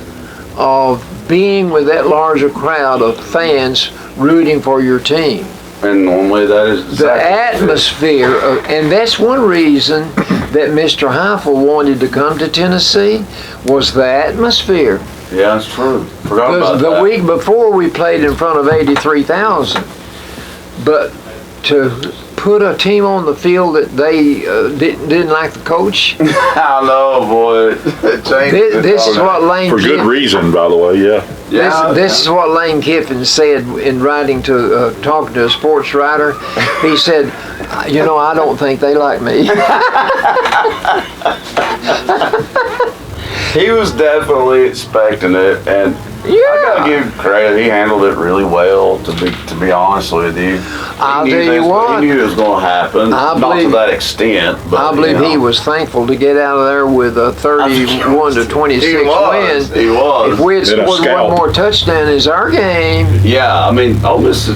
of being with that larger crowd of fans rooting for your team. And normally that is exactly the atmosphere, and that's one reason that Mr. Heifel wanted to come to Tennessee, was the atmosphere. Yeah, that's true. Forgot about Because that. the week before we played in front of 83,000, but to put a team on the field that they didn't like the coach. I know, boy. This is what Lane For good reason, by the way, yeah. This is what Lane Kiffin said in writing to talking to a sports writer. He said, I don't think they like me. He was definitely expecting it, and I gotta give him credit. He handled it really well. To be honest with you, I'll tell you what. He knew it was going to happen. Not to that extent, but I believe he was thankful to get out of there with a 31-26 win. He was. If we had scored one more touchdown, is our game. Yeah, I mean, Ole Miss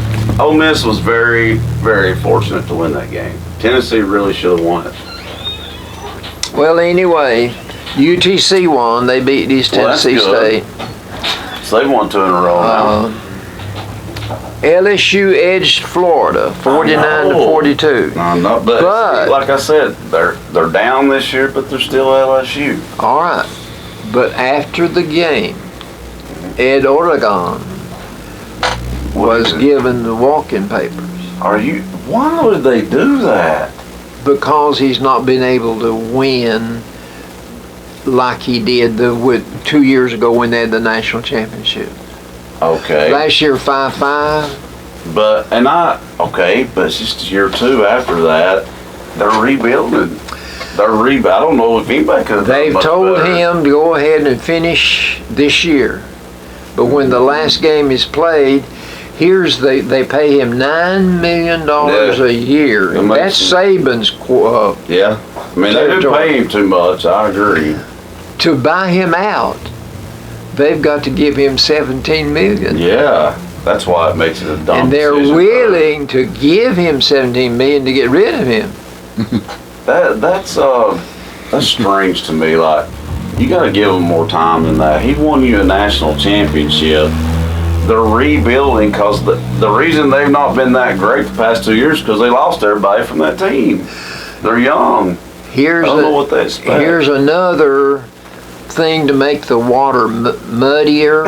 was very, very fortunate to win that game. Tennessee really should have won it. Well, anyway, UTC won. They beat East Tennessee State. So they've won 2 in a row now. LSU edged Florida 49-42. But like I said, they're down this year, but they're still LSU. All right, but after the game, Ed Oregon was given the walk-in papers. Why would they do that? Because he's not been able to win like he did 2 years ago when they had the national championship. Okay. Last year 5-5. But it's just year 2 after that. They're rebuilding. I don't know if anybody could have done They've much told better. him to go ahead and finish this year. But when the last game is played, they pay him $9 million a year. And that's Saban's yeah. I mean, they've been paying him too much. I agree. To buy him out, they've got to give him $17 million. Yeah, that's why it makes it a dumb And they're decision. willing to give him $17 million to get rid of him. That's strange to me. Like, you got to give him more time than that. He won you a national championship. They're rebuilding because the reason they've not been that great the past 2 years is because they lost everybody from that team. They're young. I don't know what they expect. Here's another thing to make the water muddier.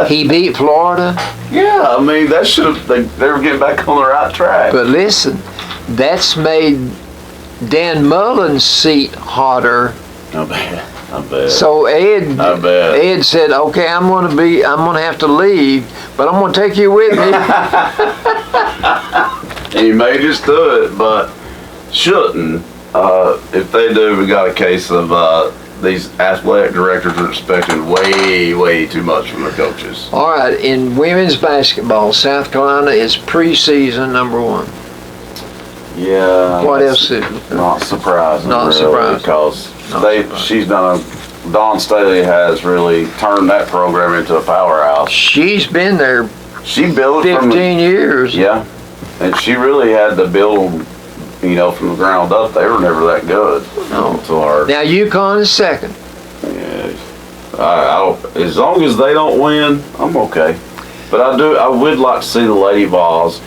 He beat Florida. Yeah, I mean, that should have, they were getting back on the right track. But listen, that's made Dan Mullen's seat hotter. I bet. So Ed said, okay, I'm gonna have to leave, but I'm gonna take you with me. He may just do it, but shouldn't. If they do, we got a case of these athletic directors are expecting way too much from their coaches. All right, in women's basketball, South Carolina is preseason #1. Yeah. What else is not surprising? Not really, surprising. Because she's done Dawn Staley has really turned that program into a powerhouse. She's been there. She built it 15 years. Yeah, and she really had to build, from the ground up. They were never that good. No. To her. Now UConn is second. Yeah. As long as they don't win, I'm okay. But I would like to see the Lady Vols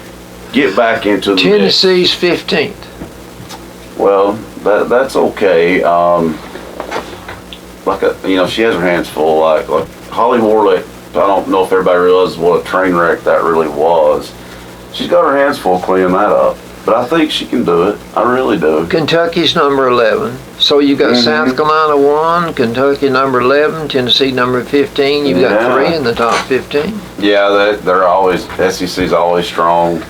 get back into the Tennessee's 15th. Well, that's okay. She has her hands full. Like Holly Warlick, I don't know if everybody realizes what a train wreck that really was. She's got her hands full cleaning that up. But I think she can do it. I really do. Kentucky's number 11. So you got South Carolina 1, Kentucky number 11, Tennessee number 15. You've got 3 in the top 15. Yeah, they're always, SEC's always strong.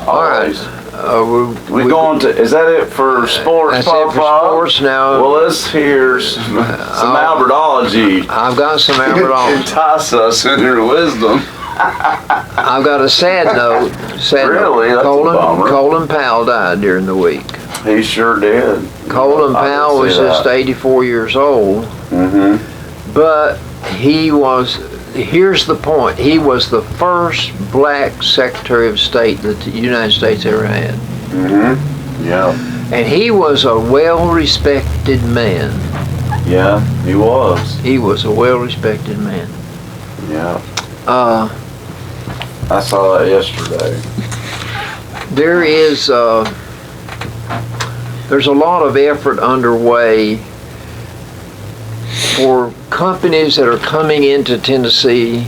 Always. All right. We're going to, is that it for sports? That's it for sports now. Well, let's hear some Albertology. I've got some Albertology. Entice us in your wisdom. I've got a sad note. Really? That's a bummer. Colin Powell died during the week. He sure did. Colin Powell was just 84 years old. Mm-hmm. But here's the point. He was the first black Secretary of State that the United States ever had. Mm-hmm. Yeah. And he was a well-respected man. Yeah, he was. He was a well-respected man. Yeah. I saw that yesterday. There's a lot of effort underway for companies that are coming into Tennessee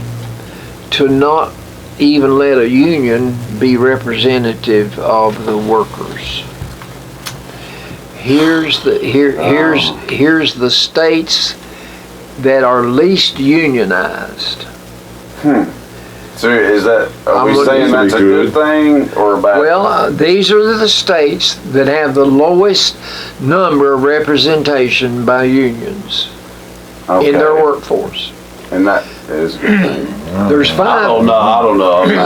to not even let a union be representative of the workers. Here's the states that are least unionized. So are we saying that's a good thing or a bad thing? Well, these are the states that have the lowest number of representation by unions in their workforce. And that is a good thing. There's 5. I don't know. I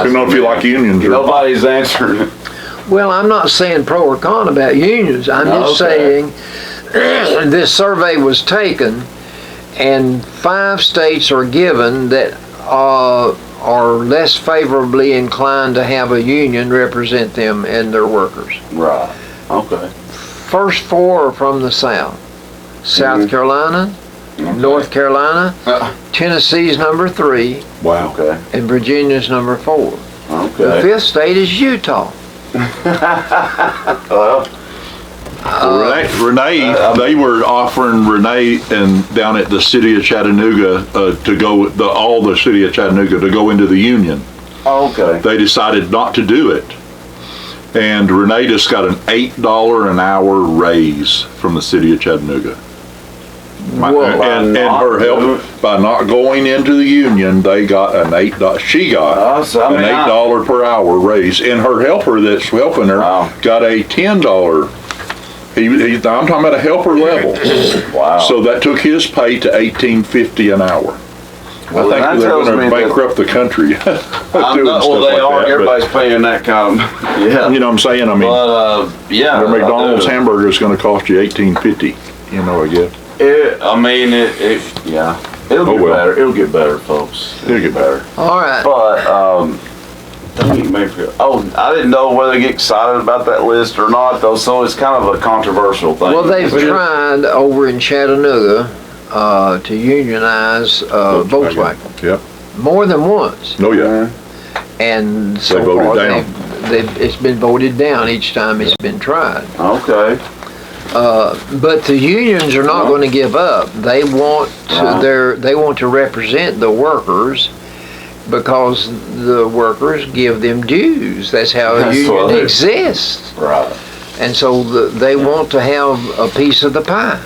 don't know if you like unions or not. Nobody's answering it. Well, I'm not saying pro or con about unions. I'm just saying this survey was taken and 5 states are given that are less favorably inclined to have a union represent them and their workers. Right. Okay. First 4 are from the South. South Carolina, North Carolina, Tennessee's number 3. Wow. Okay. And Virginia's number 4. Okay. The 5th state is Utah. Renee, they were offering Renee and down at the city of Chattanooga to go, all the city of Chattanooga to go into the union. Okay. They decided not to do it. And Renee just got an $8 an hour raise from the city of Chattanooga. And her help, by not going into the union, they got an $8, she got an $8 per hour raise. And her helper that's helping her got a $10. I'm talking about a helper level. Wow. So that took his pay to $18.50 an hour. Well, I think they're going to bankrupt the country. Everybody's paying that kind of, yeah. You know what I'm saying? I mean, yeah. The McDonald's hamburger is going to cost you $18.50. I guess. Yeah. It'll get better. It'll get better, folks. It'll get better. All right. But, I didn't know whether to get excited about that list or not, though, so it's kind of a controversial thing. Well, they've tried over in Chattanooga to unionize Volkswagen. Yep. More than once. Oh, yeah. And so voted far, down. it's been voted down each time it's been tried. Okay. But the unions are not going to give up. They want to represent the workers because the workers give them dues. That's how a union exists. Right. And so they want to have a piece of the pie.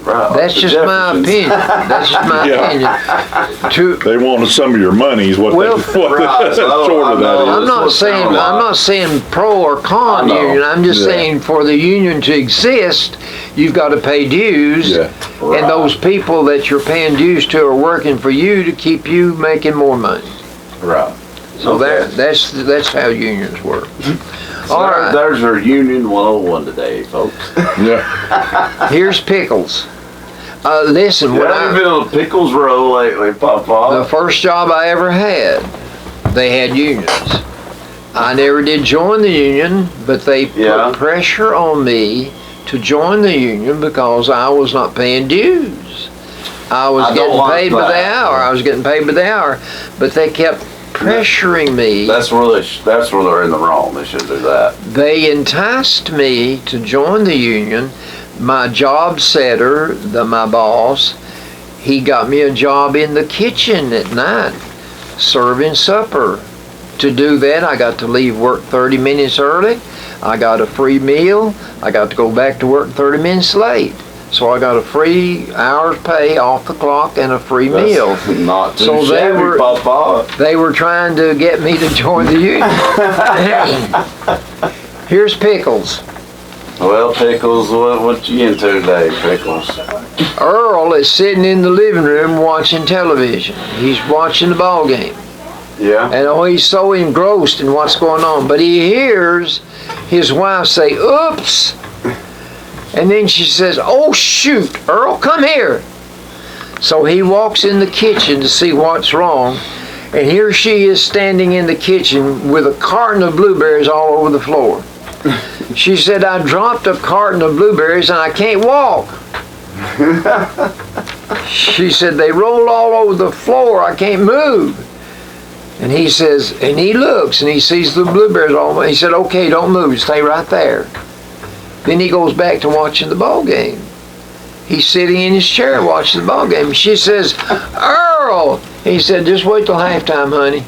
Right. That's just my opinion. That's just my opinion. They wanted some of your money is what Well, short of that is. I'm not saying pro or con union. I'm just saying for the union to exist, you've got to pay dues. Yeah. And those people that you're paying dues to are working for you to keep you making more money. Right. So that's how unions work. So All right. There's our Union 101 today, folks. Yeah. Here's Pickles. Listen, when I've been on Pickles Row lately, Papa. the first job I ever had, they had unions. I never did join the union, but they put pressure on me to join the union because I was not paying dues. I was getting paid by the hour. But they kept pressuring me. That's where they're in the wrong. They should do that. They enticed me to join the union. My job setter, my boss, he got me a job in the kitchen at night, serving supper. To do that, I got to leave work 30 minutes early. I got a free meal. I got to go back to work 30 minutes late. So I got a free hour's pay off the clock and a free meal. Not too So shabby, Papa. they were trying to get me to join the union. Here's Pickles. Well, Pickles, what you into today, Pickles? Earl is sitting in the living room watching television. He's watching the ball game. Yeah. And he's so engrossed in what's going on. But he hears his wife say, "Oops." And then she says, "Oh, shoot, Earl, come here." So he walks in the kitchen to see what's wrong. And here she is standing in the kitchen with a carton of blueberries all over the floor. She said, "I dropped a carton of blueberries and I can't walk." She said, "They roll all over the floor. I can't move." And he says, and he looks and he sees the blueberries all over. He said, "Okay, don't move. Stay right there." Then he goes back to watching the ball game. He's sitting in his chair watching the ball game. She says, "Earl." He said, "Just wait till halftime, honey."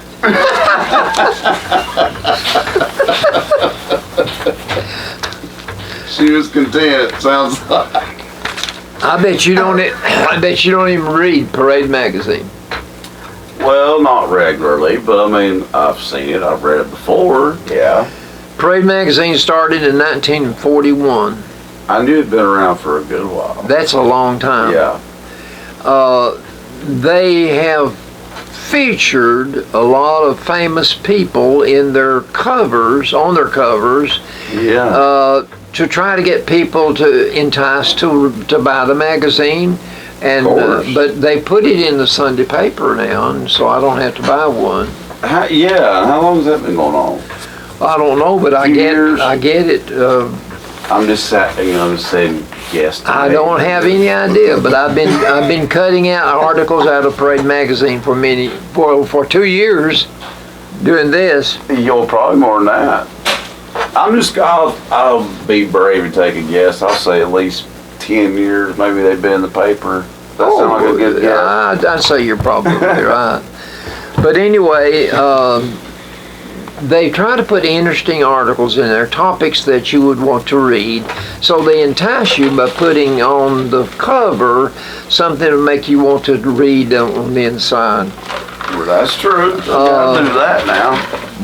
She was content, sounds like. I bet you don't even read Parade magazine. Well, not regularly, but I mean, I've seen it. I've read it before. Yeah. Parade magazine started in 1941. I knew it'd been around for a good while. That's a long time. Yeah. They have featured a lot of famous people in their covers, Yeah. to try to get people to entice to buy the magazine. And but they put it in the Sunday paper now, and so I don't have to buy one. How long has that been going on? I don't know, but I get it. I'm just saying yes. I don't have any idea, but I've been cutting out articles out of Parade magazine for 2 years doing this. You'll probably more than that. I'll be brave and take a guess. I'll say at least 10 years. Maybe they've been in the paper. That sound like a good guess? I'd say you're probably right. But anyway, they try to put interesting articles in there, topics that you would want to read. So they entice you by putting on the cover something to make you want to read on the inside. Well, that's true. You gotta do that now.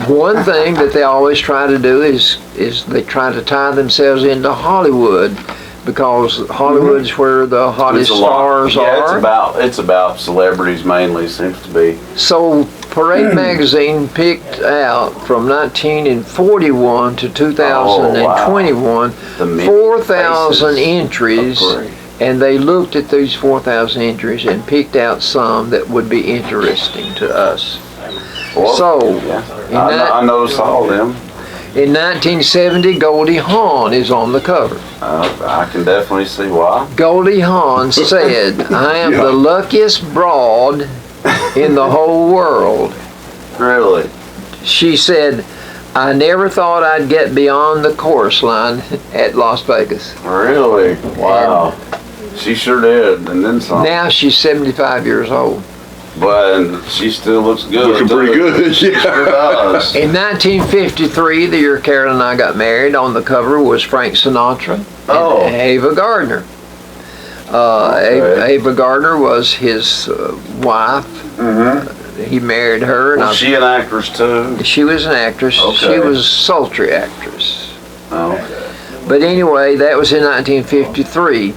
One thing that they always try to do is they try to tie themselves into Hollywood, because Hollywood's where the hottest stars are. It's about celebrities mainly, seems to be. So Parade magazine picked out from 1941 to 2021 4,000 entries, and they looked at these 4,000 entries and picked out some that would be interesting to us. So, I noticed all of them. In 1970, Goldie Hawn is on the cover. I can definitely see why. Goldie Hawn said, "I am the luckiest broad in the whole world." Really? She said, I never thought I'd get beyond the chorus line at Las Vegas. Really? Wow. She sure did, and then some. Now she's 75 years old. But she still looks good. Looking pretty good. She sure does. In 1953, the year Carol and I got married, on the cover was Frank Sinatra and Ava Gardner. Ava Gardner was his wife. He married her. And was she an actress too? She was an actress. Okay. She was a sultry actress. Okay. But anyway, that was in 1953.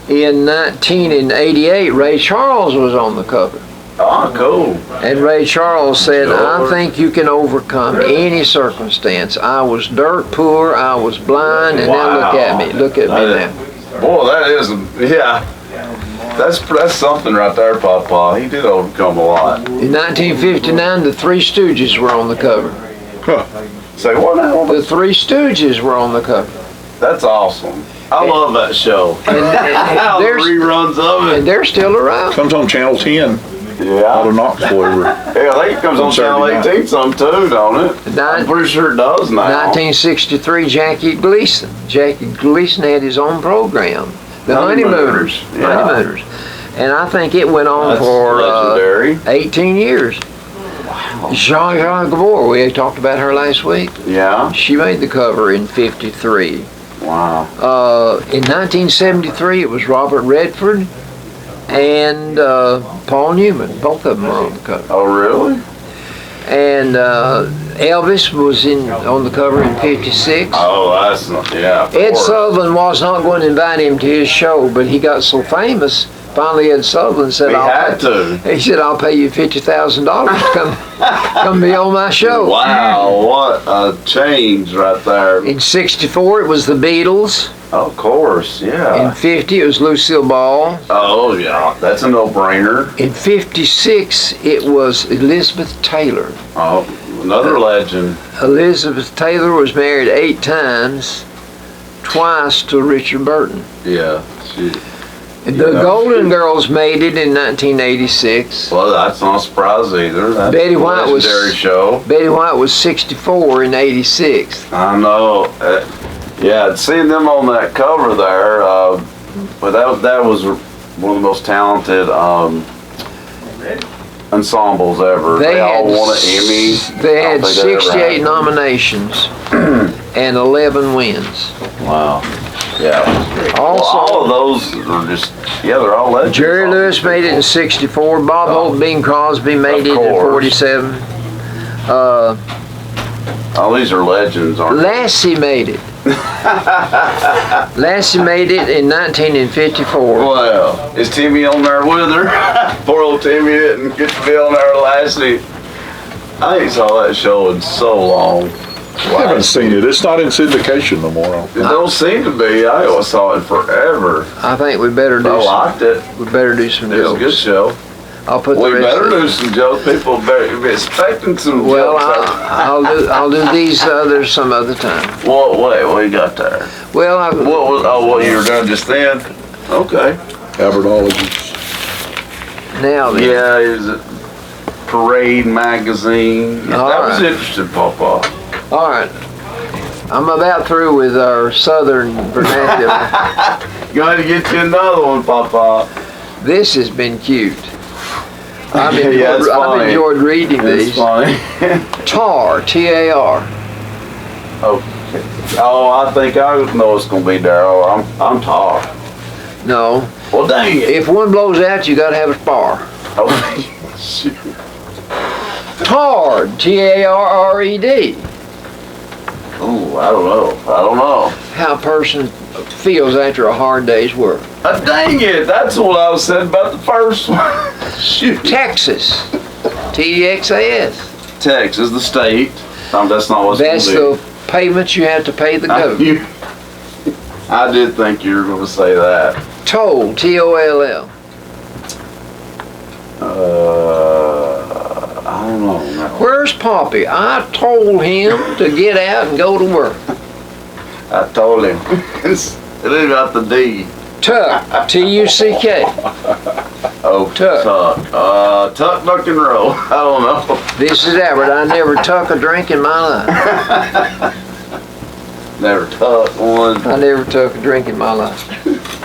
In 1988, Ray Charles was on the cover. Oh, cool. And Ray Charles said, I think you can overcome any circumstance. I was dirt poor, I was blind, and now look at me. Look at me now. Boy, that is, yeah. That's something right there, Papa. He did overcome a lot. In 1959, the Three Stooges were on the cover. Say what now? The Three Stooges were on the cover. That's awesome. I love that show. And The reruns of it. And they're still around. Comes on Channel 10 out of Knoxville. Yeah, I think it comes on Channel 18 some too, don't it? I'm pretty sure it does now. 1963, Jackie Gleason. Jackie Gleason had his own program. The Honeymooners. Honeymooners. And I think it went on for 18 years. Wow. Jean Gabor, we talked about her last week. Yeah. She made the cover in 53. Wow. In 1973, it was Robert Redford and Paul Newman. Both of them were on the cover. Oh, really? And Elvis was on the cover in 56. Oh, that's not, yeah. Ed Sutherland was not going to invite him to his show, but he got so famous. Finally, Ed Sutherland said, He said, I'll pay you $50,000 to come be on my show. Wow, what a change right there. In 64, it was the Beatles. Of course, yeah. In 50, it was Lucille Ball. Oh, yeah, that's a no-brainer. In 56, it was Elizabeth Taylor. Oh, another legend. Elizabeth Taylor was married 8 times, twice to Richard Burton. Yeah, The Golden Girls made it in 1986. Well, that's not a surprise either. That's Betty a White legendary show. Betty White was 64 in 86. I know. Yeah, seeing them on that cover there, but that was one of the most talented ensembles ever. They all won an Emmy. They had 68 nominations and 11 wins. Wow. Yeah. Also, all of those are just, they're all legends. Jerry Lewis made it in 64. Bob Hope, Bing Crosby made it in 47. All these are legends, aren't they? Lassie made it. Lassie made it in 1954. Well, is Timmy on there with her? Poor old Timmy didn't get to be on there with Lassie. I ain't saw that show in so long. I haven't seen it. It's not in syndication no more. It don't seem to be. I always saw it forever. I think we better do. I liked it. We better do some jokes. It was a good show. I'll put we better do some jokes. People better be expecting some jokes. Well, I'll do these others some other time. What you got there? Well, what you were doing just then? Okay. Advertologies. Now then. Yeah, is it Parade magazine? That was interesting, Papa. All right. I'm about through with our southern vernacular. Go ahead and get you another one, Papa. This has been cute. I've enjoyed reading these. Funny. Tar, T-A-R. Okay. Oh, I think I know it's gonna be there. Oh, I'm tar. No. Well, dang it. If one blows out, you gotta have a spar. Oh, shoot. Tard, T-A-R-R-E-D. Oh, I don't know. How a person feels after a hard day's work. Dang it, that's what I was saying about the first one. Shoot. Texas, T-E-X-A-S. Texas, the state. That's not what's That's the payments you have to pay the government. I did think you were going to say that. Toll, T-O-L-L. I don't know. No. Where's Poppy? I told him to get out and go to work. I told him. It ain't got the D. Tuck, T-U-C-K. Oh, Tuck. Tuck, duck, and roll. I don't know. This is Albert. I never took a drink in my life. Never tuck one. I never took a drink in my life.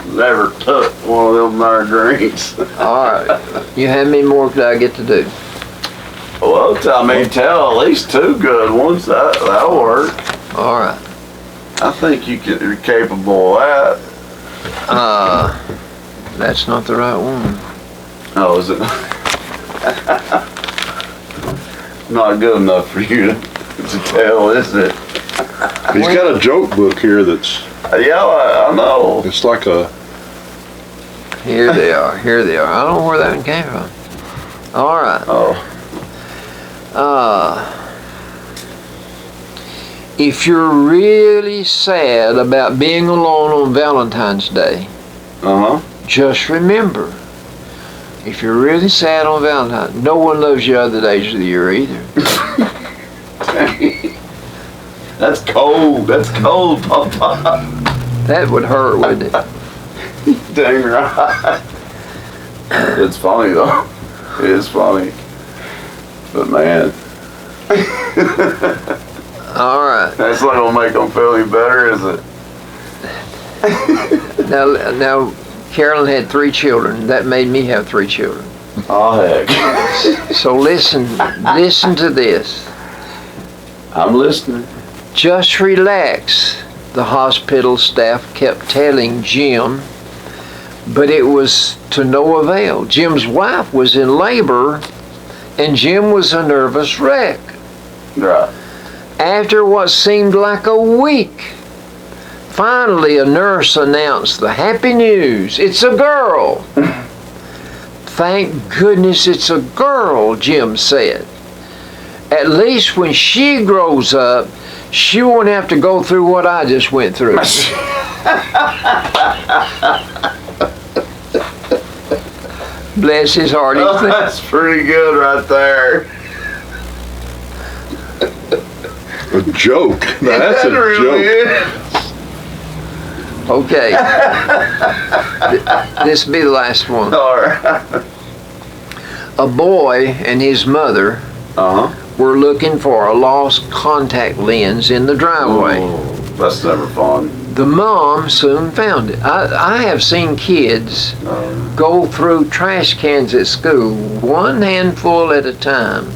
Never took one of them there drinks. All right. You how many more could I get to do? Well, I mean, tell at least 2 good ones. That'll work. All right. I think you're capable of that. That's not the right one. Oh, is it? Not good enough for you to tell, is it? He's got a joke book here that's. Yeah, I know. It's like a. Here they are. Here they are. I don't know where that one came from. All right. Oh. If you're really sad about being alone on Valentine's Day, just remember, if you're really sad on Valentine's, no one loves you other days of the year either. That's cold. That's cold, Papa. That would hurt, wouldn't it? Dang right. It's funny though. It is funny. But man. All right. That's not gonna make them feel any better, is it? Now, Carolyn had 3 children. That made me have 3 children. Oh heck. So listen to this. I'm listening. Just relax, the hospital staff kept telling Jim, but it was to no avail. Jim's wife was in labor, and Jim was a nervous wreck. Right. After what seemed like a week, finally a nurse announced the happy news. It's a girl. Thank goodness it's a girl, Jim said. At least when she grows up, she won't have to go through what I just went through. Bless his heart. Oh, that's pretty good right there. A joke. Now, that's a really joke. Is. Okay. This will be the last one. All right. A boy and his mother were looking for a lost contact lens in the driveway. Oh, that's never fun. The mom soon found it. I have seen kids go through trash cans at school, one handful at a time,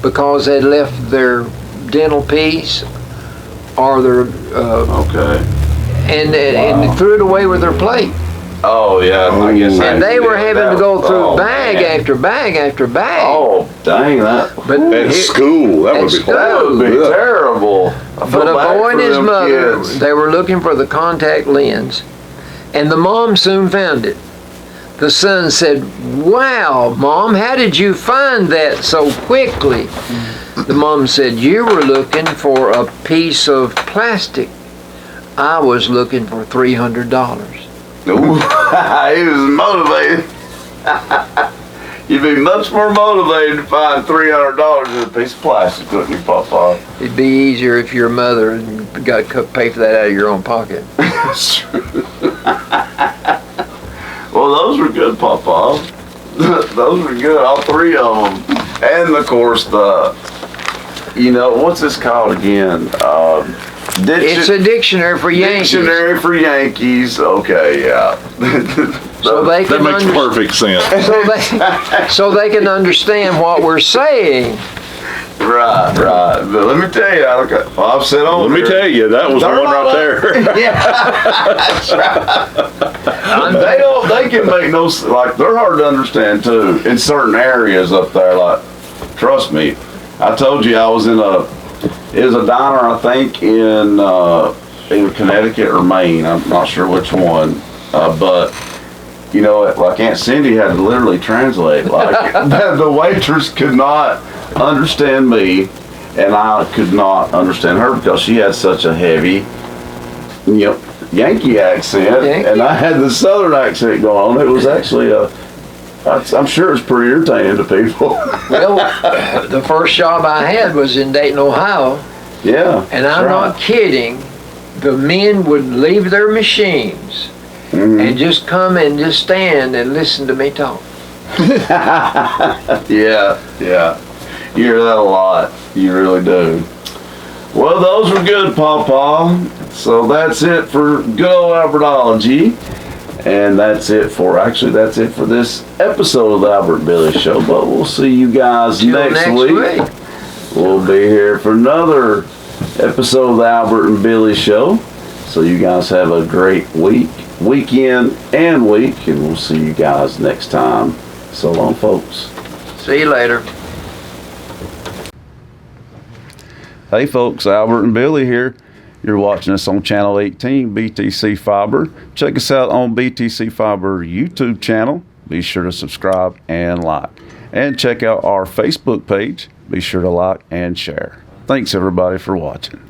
because they left their dental piece or their and threw it away with their plate. Oh yeah, I guess. And they were having to go through bag after bag after bag. Oh dang that! But At school, that would be That would be terrible. But a boy and his mother, they were looking for the contact lens, and the mom soon found it. The son said, "Wow, Mom, how did you find that so quickly?" The mom said, "You were looking for a piece of plastic. I was looking for $300. Ooh, he was motivated. You'd be much more motivated to find $300 in a piece of plastic, wouldn't you, Papa? It'd be easier if your mother got to pay for that out of your own pocket." Well, those were good, Papa. Those were good, all 3 of them. And of course, what's this called again? It's a dictionary for Yankees. Dictionary for Yankees. Okay, yeah. So they can That makes perfect sense. so they can understand what we're saying. Right. But let me tell you, I've said on. Let me tell you, that was the one right there. Yeah, that's right. They can make no, like, they're hard to understand too in certain areas up there. Like, trust me, I told you I was in a diner, I think, in either Connecticut or Maine. I'm not sure which one, but like Aunt Cindy had to literally translate. Like the waitress could not understand me, and I could not understand her because she had such a heavy, Yankee accent, and I had the Southern accent going on. It was actually I'm sure it's pretty irritating to people. Well, the first job I had was in Dayton, Ohio. Yeah. And I'm not kidding. The men would leave their machines and just come and just stand and listen to me talk. Yeah. You hear that a lot. You really do. Well, those were good, Pawpaw. So that's it for good old Albertology. And that's it for this episode of the Albert and Billy Show. But we'll see you guys next week. We'll be here for another episode of the Albert and Billy Show. So you guys have a great weekend, and we'll see you guys next time. So long, folks. See you later. Hey folks, Albert and Billy here. You're watching us on Channel 18, BTC Fiber. Check us out on BTC Fiber YouTube channel. Be sure to subscribe and like. And check out our Facebook page. Be sure to like and share. Thanks everybody for watching.